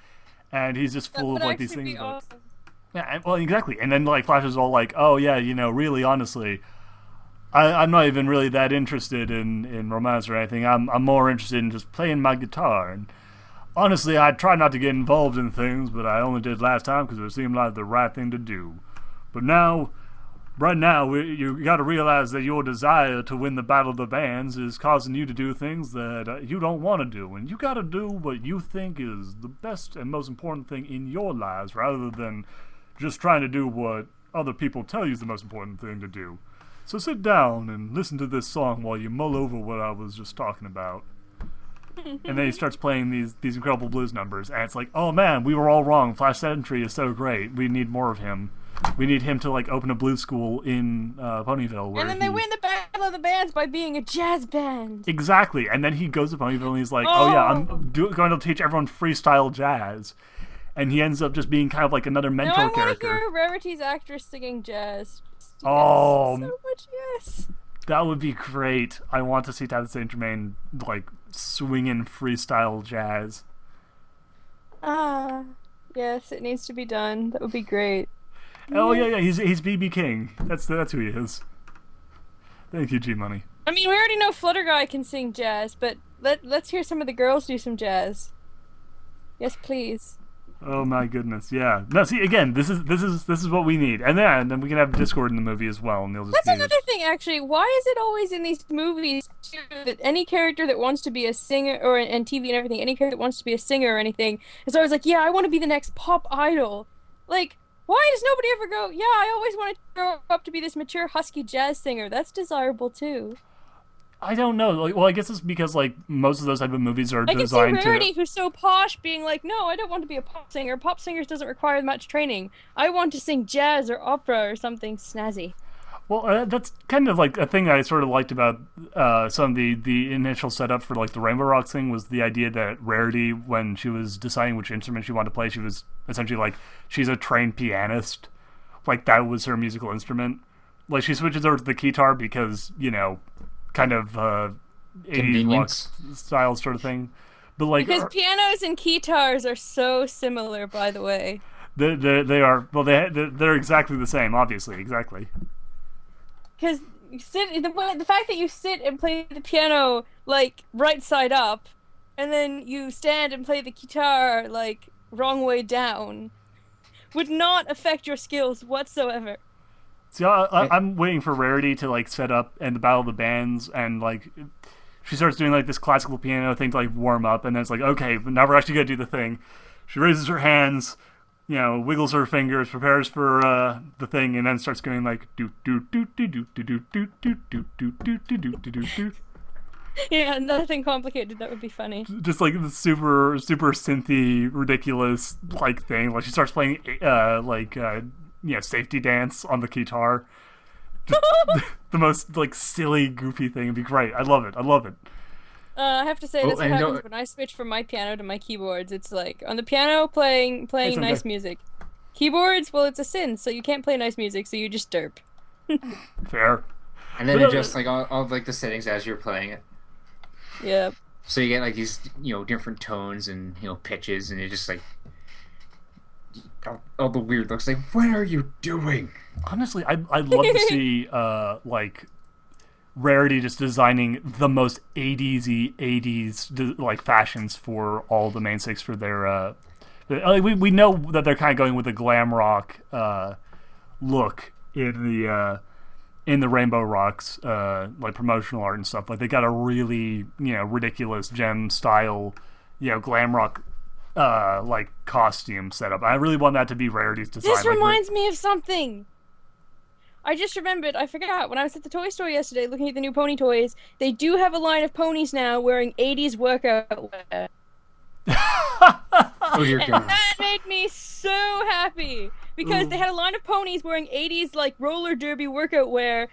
Speaker 1: and he's just full of like these things.
Speaker 2: Awesome.
Speaker 1: Yeah, well exactly, and then Flash is all like, oh yeah, really honestly, I'm not even really that interested in romance or anything. I'm more interested in just playing my guitar. And honestly, I try not to get involved in things, but I only did last time because it seemed like the right thing to do. But right now, you got to realize that your desire to win the Battle of the Bands is causing you to do things that you don't want to do. And you got to do what you think is the best and most important thing in your lives, rather than just trying to do what other people tell you is the most important thing to do. So sit down and listen to this song while you mull over what I was just talking about. And then he starts playing these incredible blues numbers, and it's like, oh man, we were all wrong. Flash Sentry is so great. We need more of him. We need him to open a blues school in Ponyville.
Speaker 2: And then they win the Battle of the Bands by being a jazz band.
Speaker 1: Exactly. And then he goes to Ponyville and he's like, oh yeah, I'm going to teach everyone freestyle jazz. And he ends up just being kind of like another mentor character.
Speaker 2: I want to hear Rarity's actress singing jazz. Yes,
Speaker 1: oh,
Speaker 2: so much yes.
Speaker 1: That would be great. I want to see Tabitha St. Germain swinging freestyle jazz.
Speaker 2: Yes, it needs to be done. That would be great.
Speaker 1: Oh yeah, he's BB King. That's who he is. Thank you, G Money.
Speaker 2: I mean, we already know Flutter Guy can sing jazz, but let's hear some of the girls do some jazz. Yes, please.
Speaker 1: Oh my goodness, yeah. No, see, again, this is what we need, and then we can have Discord in the movie as well, and they'll just.
Speaker 2: That's another thing, actually. Why is it always in these movies too, that any character that wants to be a singer, or in TV and everything, any character that wants to be a singer or anything, is always like, yeah, I want to be the next pop idol. Like, why does nobody ever go, yeah, I always wanted to grow up to be this mature husky jazz singer? That's desirable too.
Speaker 1: I don't know. Like, well, I guess it's because like most of those type of movies are
Speaker 2: I can see
Speaker 1: designed
Speaker 2: Rarity,
Speaker 1: to.
Speaker 2: who's so posh, being like, no, I don't want to be a pop singer. Pop singers doesn't require much training. I want to sing jazz or opera or something snazzy.
Speaker 1: Well, that's kind of like a thing I sort of liked about some of the initial setup for like the Rainbow Rocks thing was the idea that Rarity, when she was deciding which instrument she wanted to play, she was essentially like she's a trained pianist. Like that was her musical instrument. Like she switches over to the guitar because kind of 80s rock style sort of thing. But like
Speaker 2: because pianos and guitars are so similar, by the way.
Speaker 1: They are well they're exactly the same, obviously, exactly.
Speaker 2: Because the fact that you sit and play the piano like right side up, and then you stand and play the guitar like wrong way down, would not affect your skills whatsoever.
Speaker 1: See, I'm waiting for Rarity to like set up and the Battle of the Bands, and like she starts doing like this classical piano thing to like warm up, and then it's like, okay, now we're actually gonna do the thing. She raises her hands, wiggles her fingers, prepares for the thing, and then starts going like do do do do do do do do do do do do do do do do.
Speaker 2: Yeah, nothing complicated. That would be funny.
Speaker 1: Just like the super synthy, ridiculous like thing. Like she starts playing safety dance on the guitar. Just the most like silly, goofy thing. It'd be great. I love it.
Speaker 2: I have to say that's what happens when I switch from my piano to my keyboards. It's like on the piano playing nice music. Keyboards, well, it's a synth, so you can't play nice music, so you just derp.
Speaker 1: Fair.
Speaker 3: And then adjust like all like the settings as you're playing it.
Speaker 2: Yeah.
Speaker 3: So you get like these different tones and pitches, and it just like all the weird looks. Like, what are you doing?
Speaker 1: Honestly, I'd love to see like Rarity just designing the most 80s like fashions for all the mainstays for their we know that they're kind of going with a glam rock look in the Rainbow Rocks like promotional art and stuff. Like they got a really ridiculous gem style glam rock like costume setup. I really want that to be Rarity's design.
Speaker 2: This reminds me of something. I just remembered, I forgot, when I was at the toy store yesterday looking at the new pony toys, they do have a line of ponies now wearing 80s workout wear.
Speaker 3: Oh, dear God.
Speaker 2: And that made me so happy, because they had a line of ponies wearing 80s like roller derby workout wear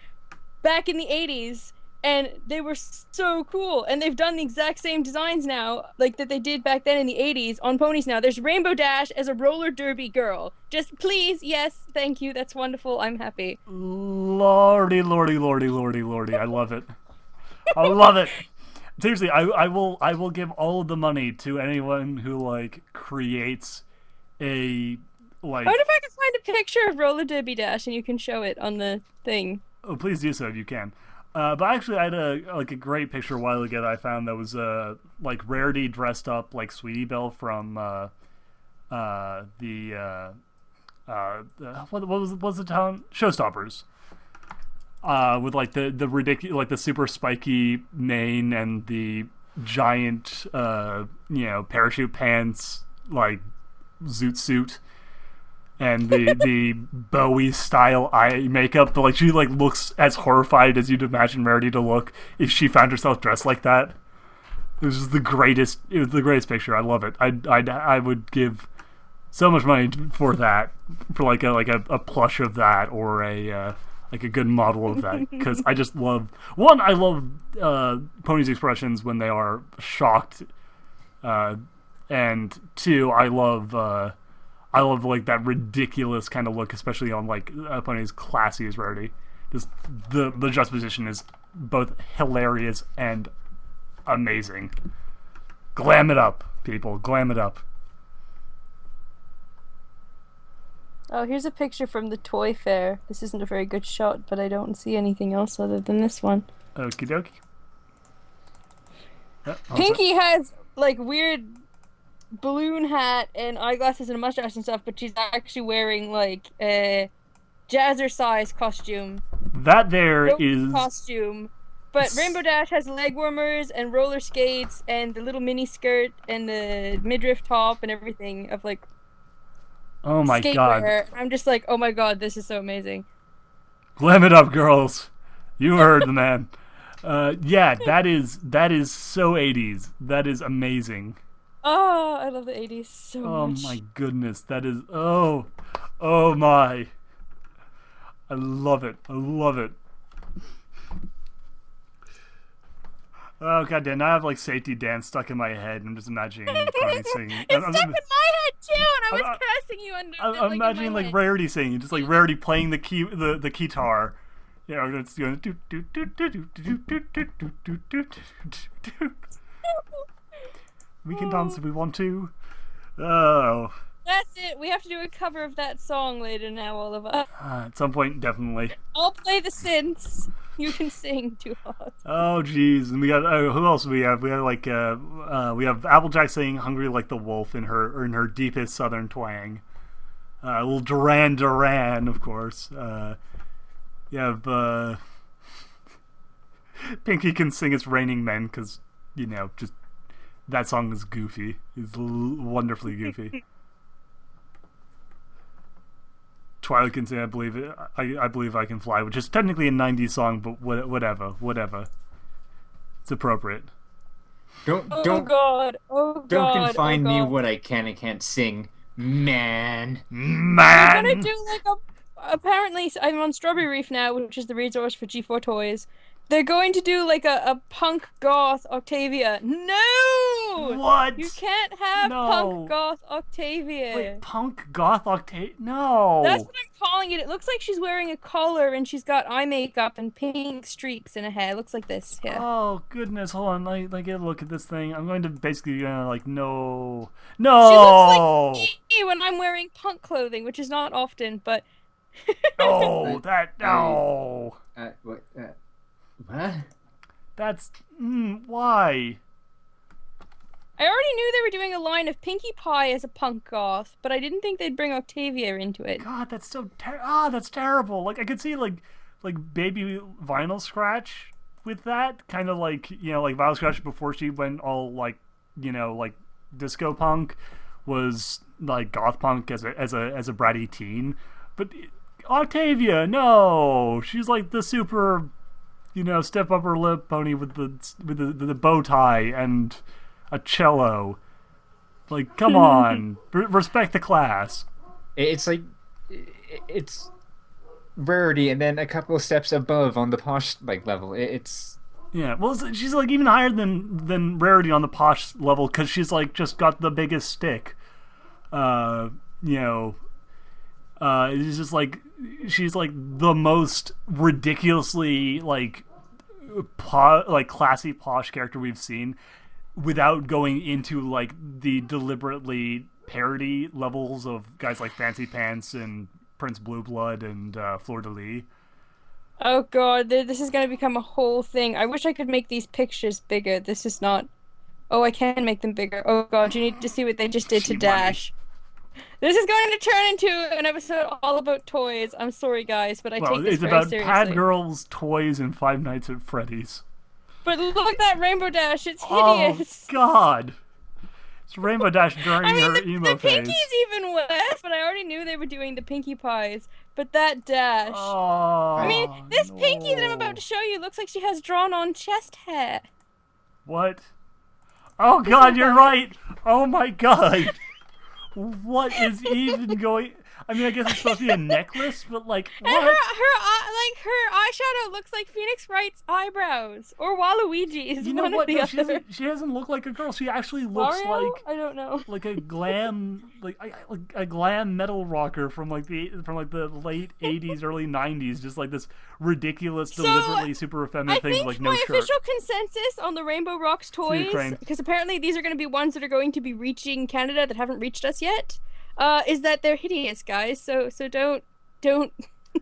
Speaker 2: back in the 80s, and they were so cool. And they've done the exact same designs now, like that they did back then in the 80s on ponies now. There's Rainbow Dash as a roller derby girl. Just please, yes, thank you, that's wonderful, I'm happy.
Speaker 1: Lordy, I love it. I love it. Seriously, I will give all of the money to anyone who like creates a like.
Speaker 2: What if I could find a picture of roller derby dash and you can show it on the thing?
Speaker 1: Oh, please do so if you can. But actually, I had a great picture a while ago that I found that was like Rarity dressed up like Sweetie Belle from what was the town? Showstoppers. With like the ridiculous, like the super spiky mane and the giant parachute pants, like zoot suit, and the Bowie style eye makeup. But like she like looks as horrified as you'd imagine Rarity to look if she found herself dressed like that. It was just the greatest. It was the greatest picture. I love it. I would give so much money for that, for like a plush of that, or a like a good model of that, because I just love I love ponies' expressions when they are shocked, and two, I love like that ridiculous kind of look, especially on like a pony's classy as Rarity. Just the juxtaposition is both hilarious and amazing. Glam it up, people. Glam it up.
Speaker 2: Oh, here's a picture from the toy fair. This isn't a very good shot, but I don't see anything else other than this one.
Speaker 1: Okie dokie.
Speaker 2: Pinky has like weird balloon hat and eyeglasses and a mustache and stuff, but she's actually wearing like a jazzercise costume.
Speaker 1: That there is
Speaker 2: costume. But Rainbow Dash has leg warmers and roller skates and the little mini skirt and the midriff top and everything of like
Speaker 1: oh my god.
Speaker 2: I'm just like, oh my god, this is so amazing.
Speaker 1: Glam it up, girls. You heard the man. Yeah, that is so 80s. That is amazing.
Speaker 2: Oh, I love the 80s so
Speaker 1: Oh
Speaker 2: much.
Speaker 1: my goodness, that is oh my. I love it. I love it. Oh goddamn! Now I have like Safety Dance stuck in my head. I'm just imagining Tony singing.
Speaker 2: It's stuck in my head too, and I was caressing you under.
Speaker 1: I'm imagining like Rarity singing, just like Rarity playing the guitar. You know, it's going do do do do do do do do do do do do. We can dance if we want to. Oh.
Speaker 2: That's it. We have to do a cover of that song later now, all of us.
Speaker 1: At some point, definitely.
Speaker 2: I'll play the synths. You can sing Duhad.
Speaker 1: Oh, jeez. And we got who else do we have? We have like we have Applejack singing "Hungry Like the Wolf" in her deepest Southern twang. A little Duran Duran, of course. You have Pinky can sing "It's Raining Men" because you know just that song is goofy. It's wonderfully goofy. Twilight can sing "I Believe It." I Believe I Can Fly, which is technically a '90s song, but whatever. It's appropriate.
Speaker 3: Don't
Speaker 2: God! Oh God!
Speaker 3: Don't confine
Speaker 2: oh
Speaker 3: me
Speaker 2: God.
Speaker 3: what I can and can't sing, man.
Speaker 2: We're gonna do like a. Apparently, I'm on Strawberry Reef now, which is the resource for G4 Toys. They're going to do like a punk goth Octavia. No!
Speaker 1: What?
Speaker 2: You can't have punk goth Octavia.
Speaker 1: Wait, punk goth Octavia? No.
Speaker 2: That's what I'm calling it. It looks like she's wearing a collar and she's got eye makeup and pink streaks in her hair. It looks like this. Yeah.
Speaker 1: Oh goodness! Hold on. Like get a look at this thing. I'm going to basically like no.
Speaker 2: She looks like me when I'm wearing punk clothing, which is not often, but.
Speaker 1: No,
Speaker 3: What?
Speaker 1: That's why.
Speaker 2: I already knew they were doing a line of Pinkie Pie as a punk goth, but I didn't think they'd bring Octavia into it.
Speaker 1: God, that's so that's terrible. Like I could see like baby Vinyl Scratch with that kind of like like Vinyl Scratch before she went all like like disco punk was like goth punk as a bratty teen, but Octavia, no, she's like the super step up her lip pony with the bow tie and a cello. Like, come on, respect the class.
Speaker 3: It's like it's Rarity, and then a couple of steps above on the posh level. It's
Speaker 1: well, she's like even higher than Rarity on the posh level because she's like just got the biggest stick. It's just like she's like the most ridiculously like classy posh character we've seen without going into like the deliberately parody levels of guys like Fancy Pants and Prince Blue Blood and Fleur de Lis.
Speaker 2: Oh God, this is gonna become a whole thing. I wish I could make these pictures bigger. This is not. Oh, I can make them bigger. Oh God, you need to see what they just did to Dash. This is going to turn into an episode all about toys. I'm sorry, guys, but I take this very seriously.
Speaker 1: It's about Pad Girls, toys, and Five Nights at Freddy's.
Speaker 2: But look at that Rainbow Dash. It's hideous.
Speaker 1: Oh, God. It's Rainbow Dash during her emo phase.
Speaker 2: The Pinkie's even worse, but I already knew they were doing the Pinkie Pies. But that Dash.
Speaker 1: Oh,
Speaker 2: I mean, this Pinkie that I'm about to show you looks like she has drawn-on chest hair.
Speaker 1: What? Oh, God, you're right. Oh, my God. What is even going? I mean, I guess it's supposed to be a necklace, but like what?
Speaker 2: And her eyeshadow looks like Phoenix Wright's eyebrows or Waluigi's.
Speaker 1: You know
Speaker 2: one
Speaker 1: what?
Speaker 2: Or the other.
Speaker 1: She doesn't look like a girl. She actually looks
Speaker 2: Mario?
Speaker 1: like
Speaker 2: I don't know.
Speaker 1: like a glam a glam metal rocker from the late '80s, early '90s. Just like this ridiculous, deliberately super effeminate thing with like no shirt.
Speaker 2: I think my official consensus on the Rainbow Rocks toys, because apparently these are going to be ones that are going to be reaching Canada that haven't reached us yet. Is that they're hideous, guys? So don't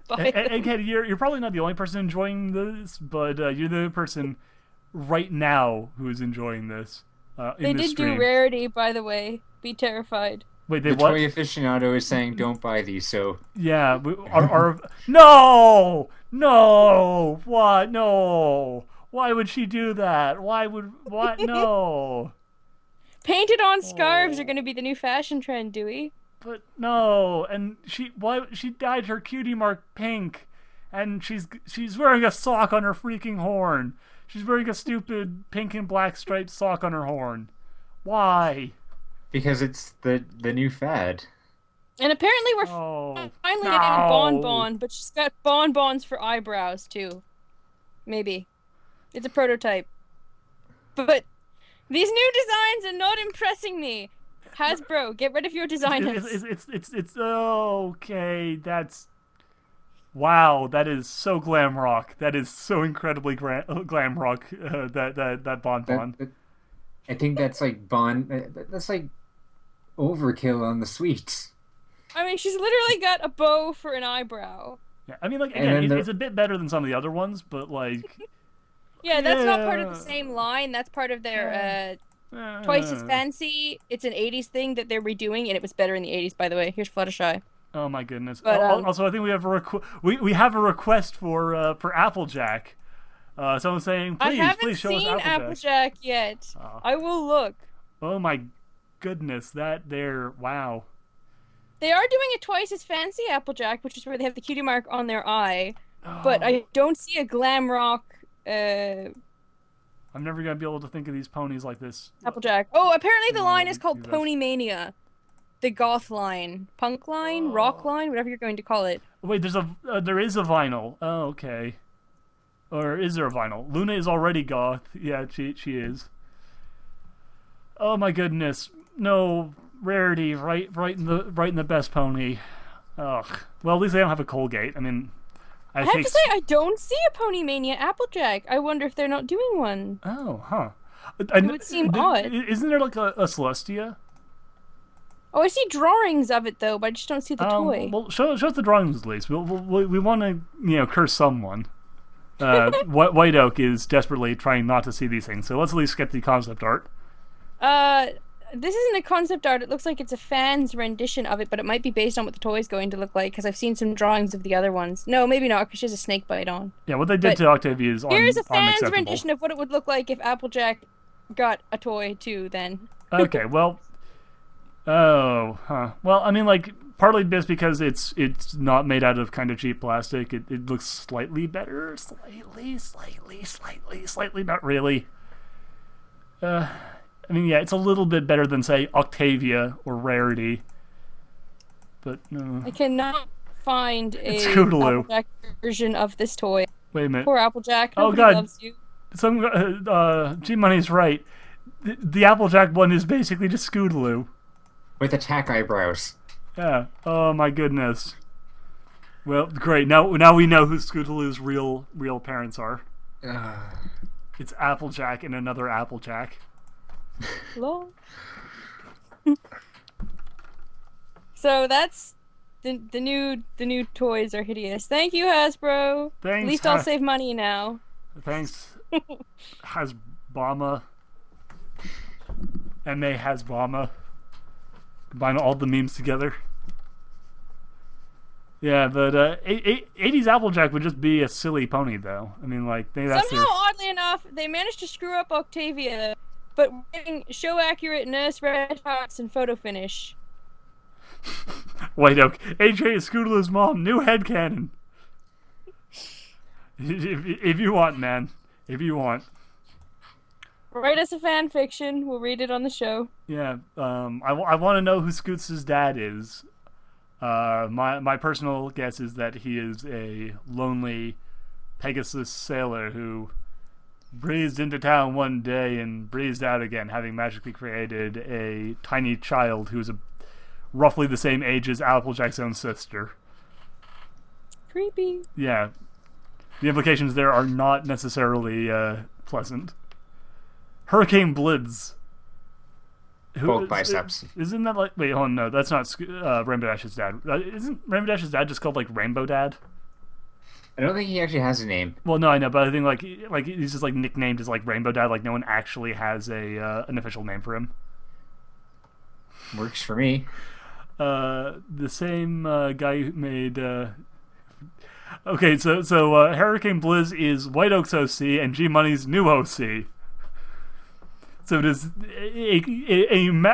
Speaker 2: buy them.
Speaker 1: And Katie, you're probably not the only person enjoying this, but you're the person right now who is enjoying this.
Speaker 2: They did do Rarity, by the way. Be terrified.
Speaker 1: Wait,
Speaker 3: the toy aficionado is saying don't buy these. So
Speaker 1: yeah, no, what? No, why would she do that? What? No.
Speaker 2: Painted on scarves are going to be the new fashion trend, Dewey.
Speaker 1: But no, and she dyed her cutie mark pink, and she's wearing a sock on her freaking horn. She's wearing a stupid pink and black striped sock on her horn. Why?
Speaker 3: Because it's the new fad.
Speaker 2: And apparently we're
Speaker 1: Oh,
Speaker 2: finally getting a bonbon, but she's got bonbons for eyebrows too. Maybe. It's a prototype. But these new designs are not impressing me. Hasbro, get rid of your designers.
Speaker 1: It's okay. That's wow. That is so glam rock. That is so incredibly glam rock. That bonbon.
Speaker 3: I think that's like That's like overkill on the sweets.
Speaker 2: I mean, she's literally got a bow for an eyebrow.
Speaker 1: Yeah, I mean, like again, it's a bit better than some of the other ones, but like.
Speaker 2: Yeah, that's not part of the same line. That's part of their Twice as Fancy. It's an 80s thing that they're redoing, and it was better in the 80s, by the way. Here's Fluttershy.
Speaker 1: Oh my goodness!
Speaker 2: But,
Speaker 1: also, I think we have we have a request for Applejack. Someone's saying, please show us Applejack.
Speaker 2: I haven't seen Applejack yet. I will look.
Speaker 1: Oh my goodness! Wow.
Speaker 2: They are doing a Twice as Fancy Applejack, which is where they have the cutie mark on their eye, but I don't see a glam rock.
Speaker 1: I'm never gonna be able to think of these ponies like this.
Speaker 2: Applejack. Oh, apparently the line is called Pony Mania. The goth line, punk line, rock line, whatever you're going to call it.
Speaker 1: Wait, there is a vinyl. Oh, okay. Or is there a vinyl? Luna is already goth. Yeah, she is. Oh my goodness! No rarity, right in the best pony. Ugh. Well, at least they don't have a Colgate. I mean.
Speaker 2: I have to say, I don't see a Pony Mania Applejack. I wonder if they're not doing one.
Speaker 1: Oh, huh.
Speaker 2: It would seem odd.
Speaker 1: Isn't there like a Celestia?
Speaker 2: Oh, I see drawings of it though, but I just don't see the toy.
Speaker 1: Well, show us the drawings at least. We want to curse someone. White Oak is desperately trying not to see these things, so let's at least get the concept art.
Speaker 2: This isn't a concept art. It looks like it's a fan's rendition of it, but it might be based on what the toy's going to look like, because I've seen some drawings of the other ones. No, maybe not, because she has a snake bite on.
Speaker 1: Yeah, what they did to Octavia is
Speaker 2: here's a fan's rendition of what it would look like if Applejack got a toy, too, then.
Speaker 1: Okay, well... Oh, huh. Well, I mean, like, partly just because it's not made out of kind of cheap plastic, it looks slightly better. Slightly, not really. I mean, yeah, it's a little bit better than, say, Octavia or Rarity. But, no.
Speaker 2: I cannot find a
Speaker 1: Scootaloo.
Speaker 2: Applejack version of this toy.
Speaker 1: Wait a minute.
Speaker 2: Poor Applejack. Nobody loves you.
Speaker 1: G-Money's right. The Applejack one is basically just Scootaloo.
Speaker 3: With attack eyebrows.
Speaker 1: Yeah. Oh, my goodness. Well, great. Now we know who Scootaloo's real parents are. It's Applejack and another Applejack.
Speaker 2: Lol. So that's the new toys are hideous. Thank you, Hasbro.
Speaker 1: Thanks.
Speaker 2: At least I'll save money now.
Speaker 1: Thanks, Hasbama. M.A. Hasbama. Combine all the memes together. Yeah, but 80s Applejack would just be a silly pony, though. I mean, like
Speaker 2: somehow, oddly enough, they managed to screw up Octavia. But wearing show-accurate nurse red hearts and photo finish.
Speaker 1: White Oak. AJ is Scootaloo's mom. New headcanon. If you want, man. If you want.
Speaker 2: Write us a fan fiction. We'll read it on the show.
Speaker 1: Yeah. I want to know who Scoots' dad is. My personal guess is that he is a lonely Pegasus sailor who breezed into town one day and breezed out again, having magically created a tiny child who's roughly the same age as Applejack's own sister.
Speaker 2: Creepy.
Speaker 1: Yeah. The implications there are not necessarily pleasant. Hurricane Blitz.
Speaker 3: Both biceps.
Speaker 1: Isn't that like... Wait, hold on, no, that's not Rainbow Dash's dad. Isn't Rainbow Dash's dad just called, like, Rainbow Dad?
Speaker 3: I don't think he actually has a name.
Speaker 1: Well, no, I know, but I think like he's just like nicknamed as like Rainbow Dad. Like no one actually has an official name for him.
Speaker 3: Works for me.
Speaker 1: The same guy who made. Okay, so Hurricane Blizz is White Oak's OC and G Money's new OC. So it is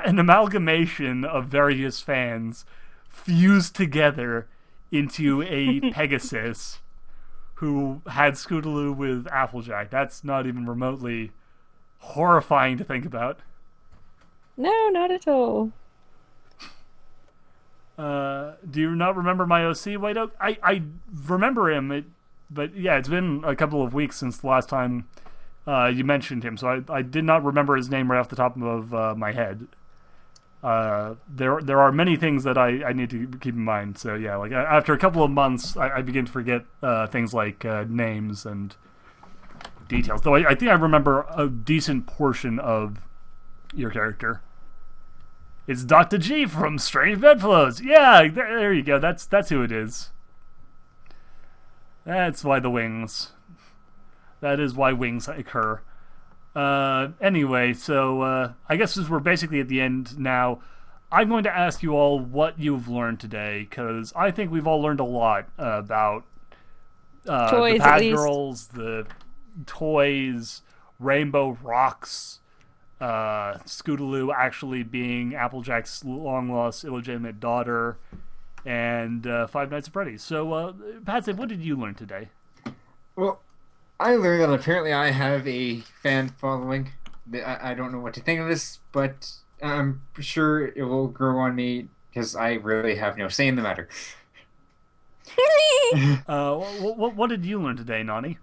Speaker 1: an amalgamation of various fans fused together into a Pegasus. who had Scootaloo with Applejack. That's not even remotely horrifying to think about.
Speaker 2: No, not at all.
Speaker 1: Do you not remember my OC, White Oak? I remember him, but yeah, it's been a couple of weeks since the last time you mentioned him, so I did not remember his name right off the top of my head. There are many things that I need to keep in mind. So yeah, like after a couple of months, I begin to forget things like names and details. Though I think I remember a decent portion of your character. It's Dr. G from Strange Bedfellows. Yeah, there you go. That's who it is. That's why the wings. That is why wings occur. Anyway, so I guess as we're basically at the end now, I'm going to ask you all what you've learned today, because I think we've all learned a lot about
Speaker 2: Toys,
Speaker 1: the
Speaker 2: at
Speaker 1: Pad
Speaker 2: least.
Speaker 1: Girls, the toys, Rainbow Rocks, Scootaloo actually being Applejack's long-lost illegitimate daughter, and Five Nights at Freddy's. So, Patsy, what did you learn today?
Speaker 3: Well, I learned that apparently I have a fan following. I don't know what to think of this, but I'm sure it will grow on me because I really have no say in the matter.
Speaker 1: What did you learn today, Nani?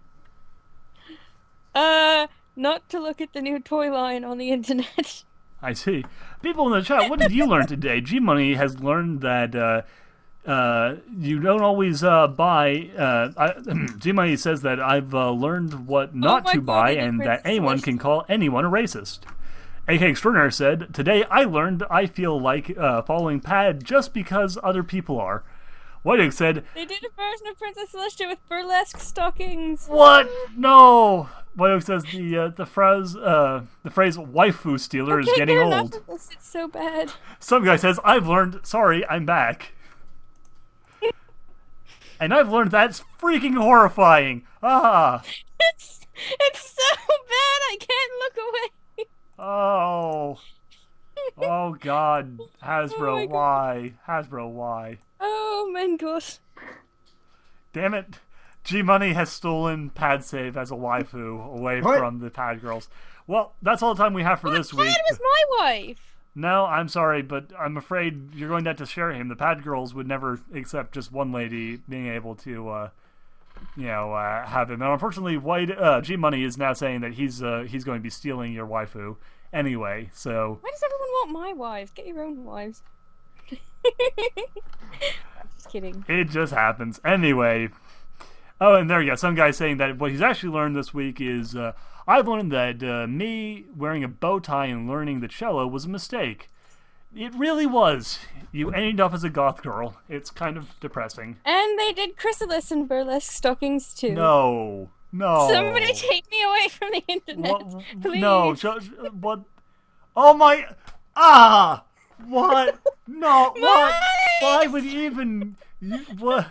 Speaker 2: Not to look at the new toy line on the internet.
Speaker 1: I see. People in the chat, what did you learn today? G-Money has learned that you don't always buy. G-Money says that I've learned what not
Speaker 2: my
Speaker 1: to
Speaker 2: God,
Speaker 1: buy
Speaker 2: I did
Speaker 1: and
Speaker 2: print
Speaker 1: that
Speaker 2: this
Speaker 1: anyone
Speaker 2: list.
Speaker 1: can call anyone a racist. AK Extraordinary said, today I learned I feel like following Pad just because other people are. White Oak said,
Speaker 2: They did a version of Princess Celestia with burlesque stockings.
Speaker 1: what? No! White Oak says the phrase waifu stealer is
Speaker 2: Can't
Speaker 1: getting
Speaker 2: get enough
Speaker 1: old.
Speaker 2: of this, it's so bad.
Speaker 1: Some guy says, I've learned, sorry, I'm back. And I've learned that's freaking horrifying. Ah.
Speaker 2: It's so bad I can't look away.
Speaker 1: Oh. Oh, God. Hasbro,
Speaker 2: Oh my God.
Speaker 1: why? Hasbro, why?
Speaker 2: Oh my god.
Speaker 1: Damn it. G-Money has stolen Pad Save as a waifu away
Speaker 3: What?
Speaker 1: from the Pad Girls. Well, that's all the time we have for this week.
Speaker 2: Pad was my wife.
Speaker 1: No, I'm sorry, but I'm afraid you're going to have to share him. The Pad Girls would never accept just one lady being able to, have him. And unfortunately, G-Money is now saying that he's going to be stealing your waifu anyway. So
Speaker 2: Why does everyone want my wives? Get your own wives. I'm just kidding.
Speaker 1: it just happens anyway. Oh, and there you go. Some guy saying that what he's actually learned this week is I've learned that me wearing a bow tie and learning the cello was a mistake. It really was. You ended up as a goth girl. It's kind of depressing.
Speaker 2: And they did chrysalis and burlesque stockings too.
Speaker 1: No.
Speaker 2: Somebody take me away from the internet,
Speaker 1: What?
Speaker 2: please.
Speaker 1: No. What? Oh my. Ah. What? No. What? Why would you even? What?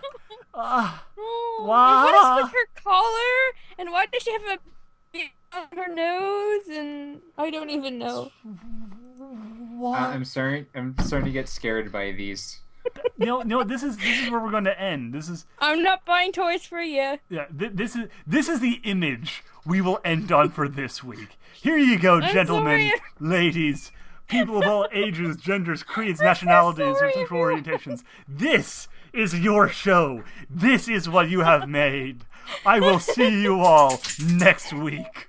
Speaker 2: Oh,
Speaker 1: Wow.
Speaker 2: and what is with her collar? And why does she have a bee on her nose? And I don't even know.
Speaker 1: What?
Speaker 3: I'm sorry. I'm starting to get scared by these.
Speaker 1: No. This is where we're going to end. This is.
Speaker 2: I'm not buying toys for you.
Speaker 1: Yeah, this is the image we will end on for this week. Here you go,
Speaker 2: I'm
Speaker 1: gentlemen,
Speaker 2: sorry.
Speaker 1: ladies, people of all ages, genders, creeds, nationalities,
Speaker 2: sorry,
Speaker 1: and sexual orientations. This is your show. This is what you have made. I will see you all next week.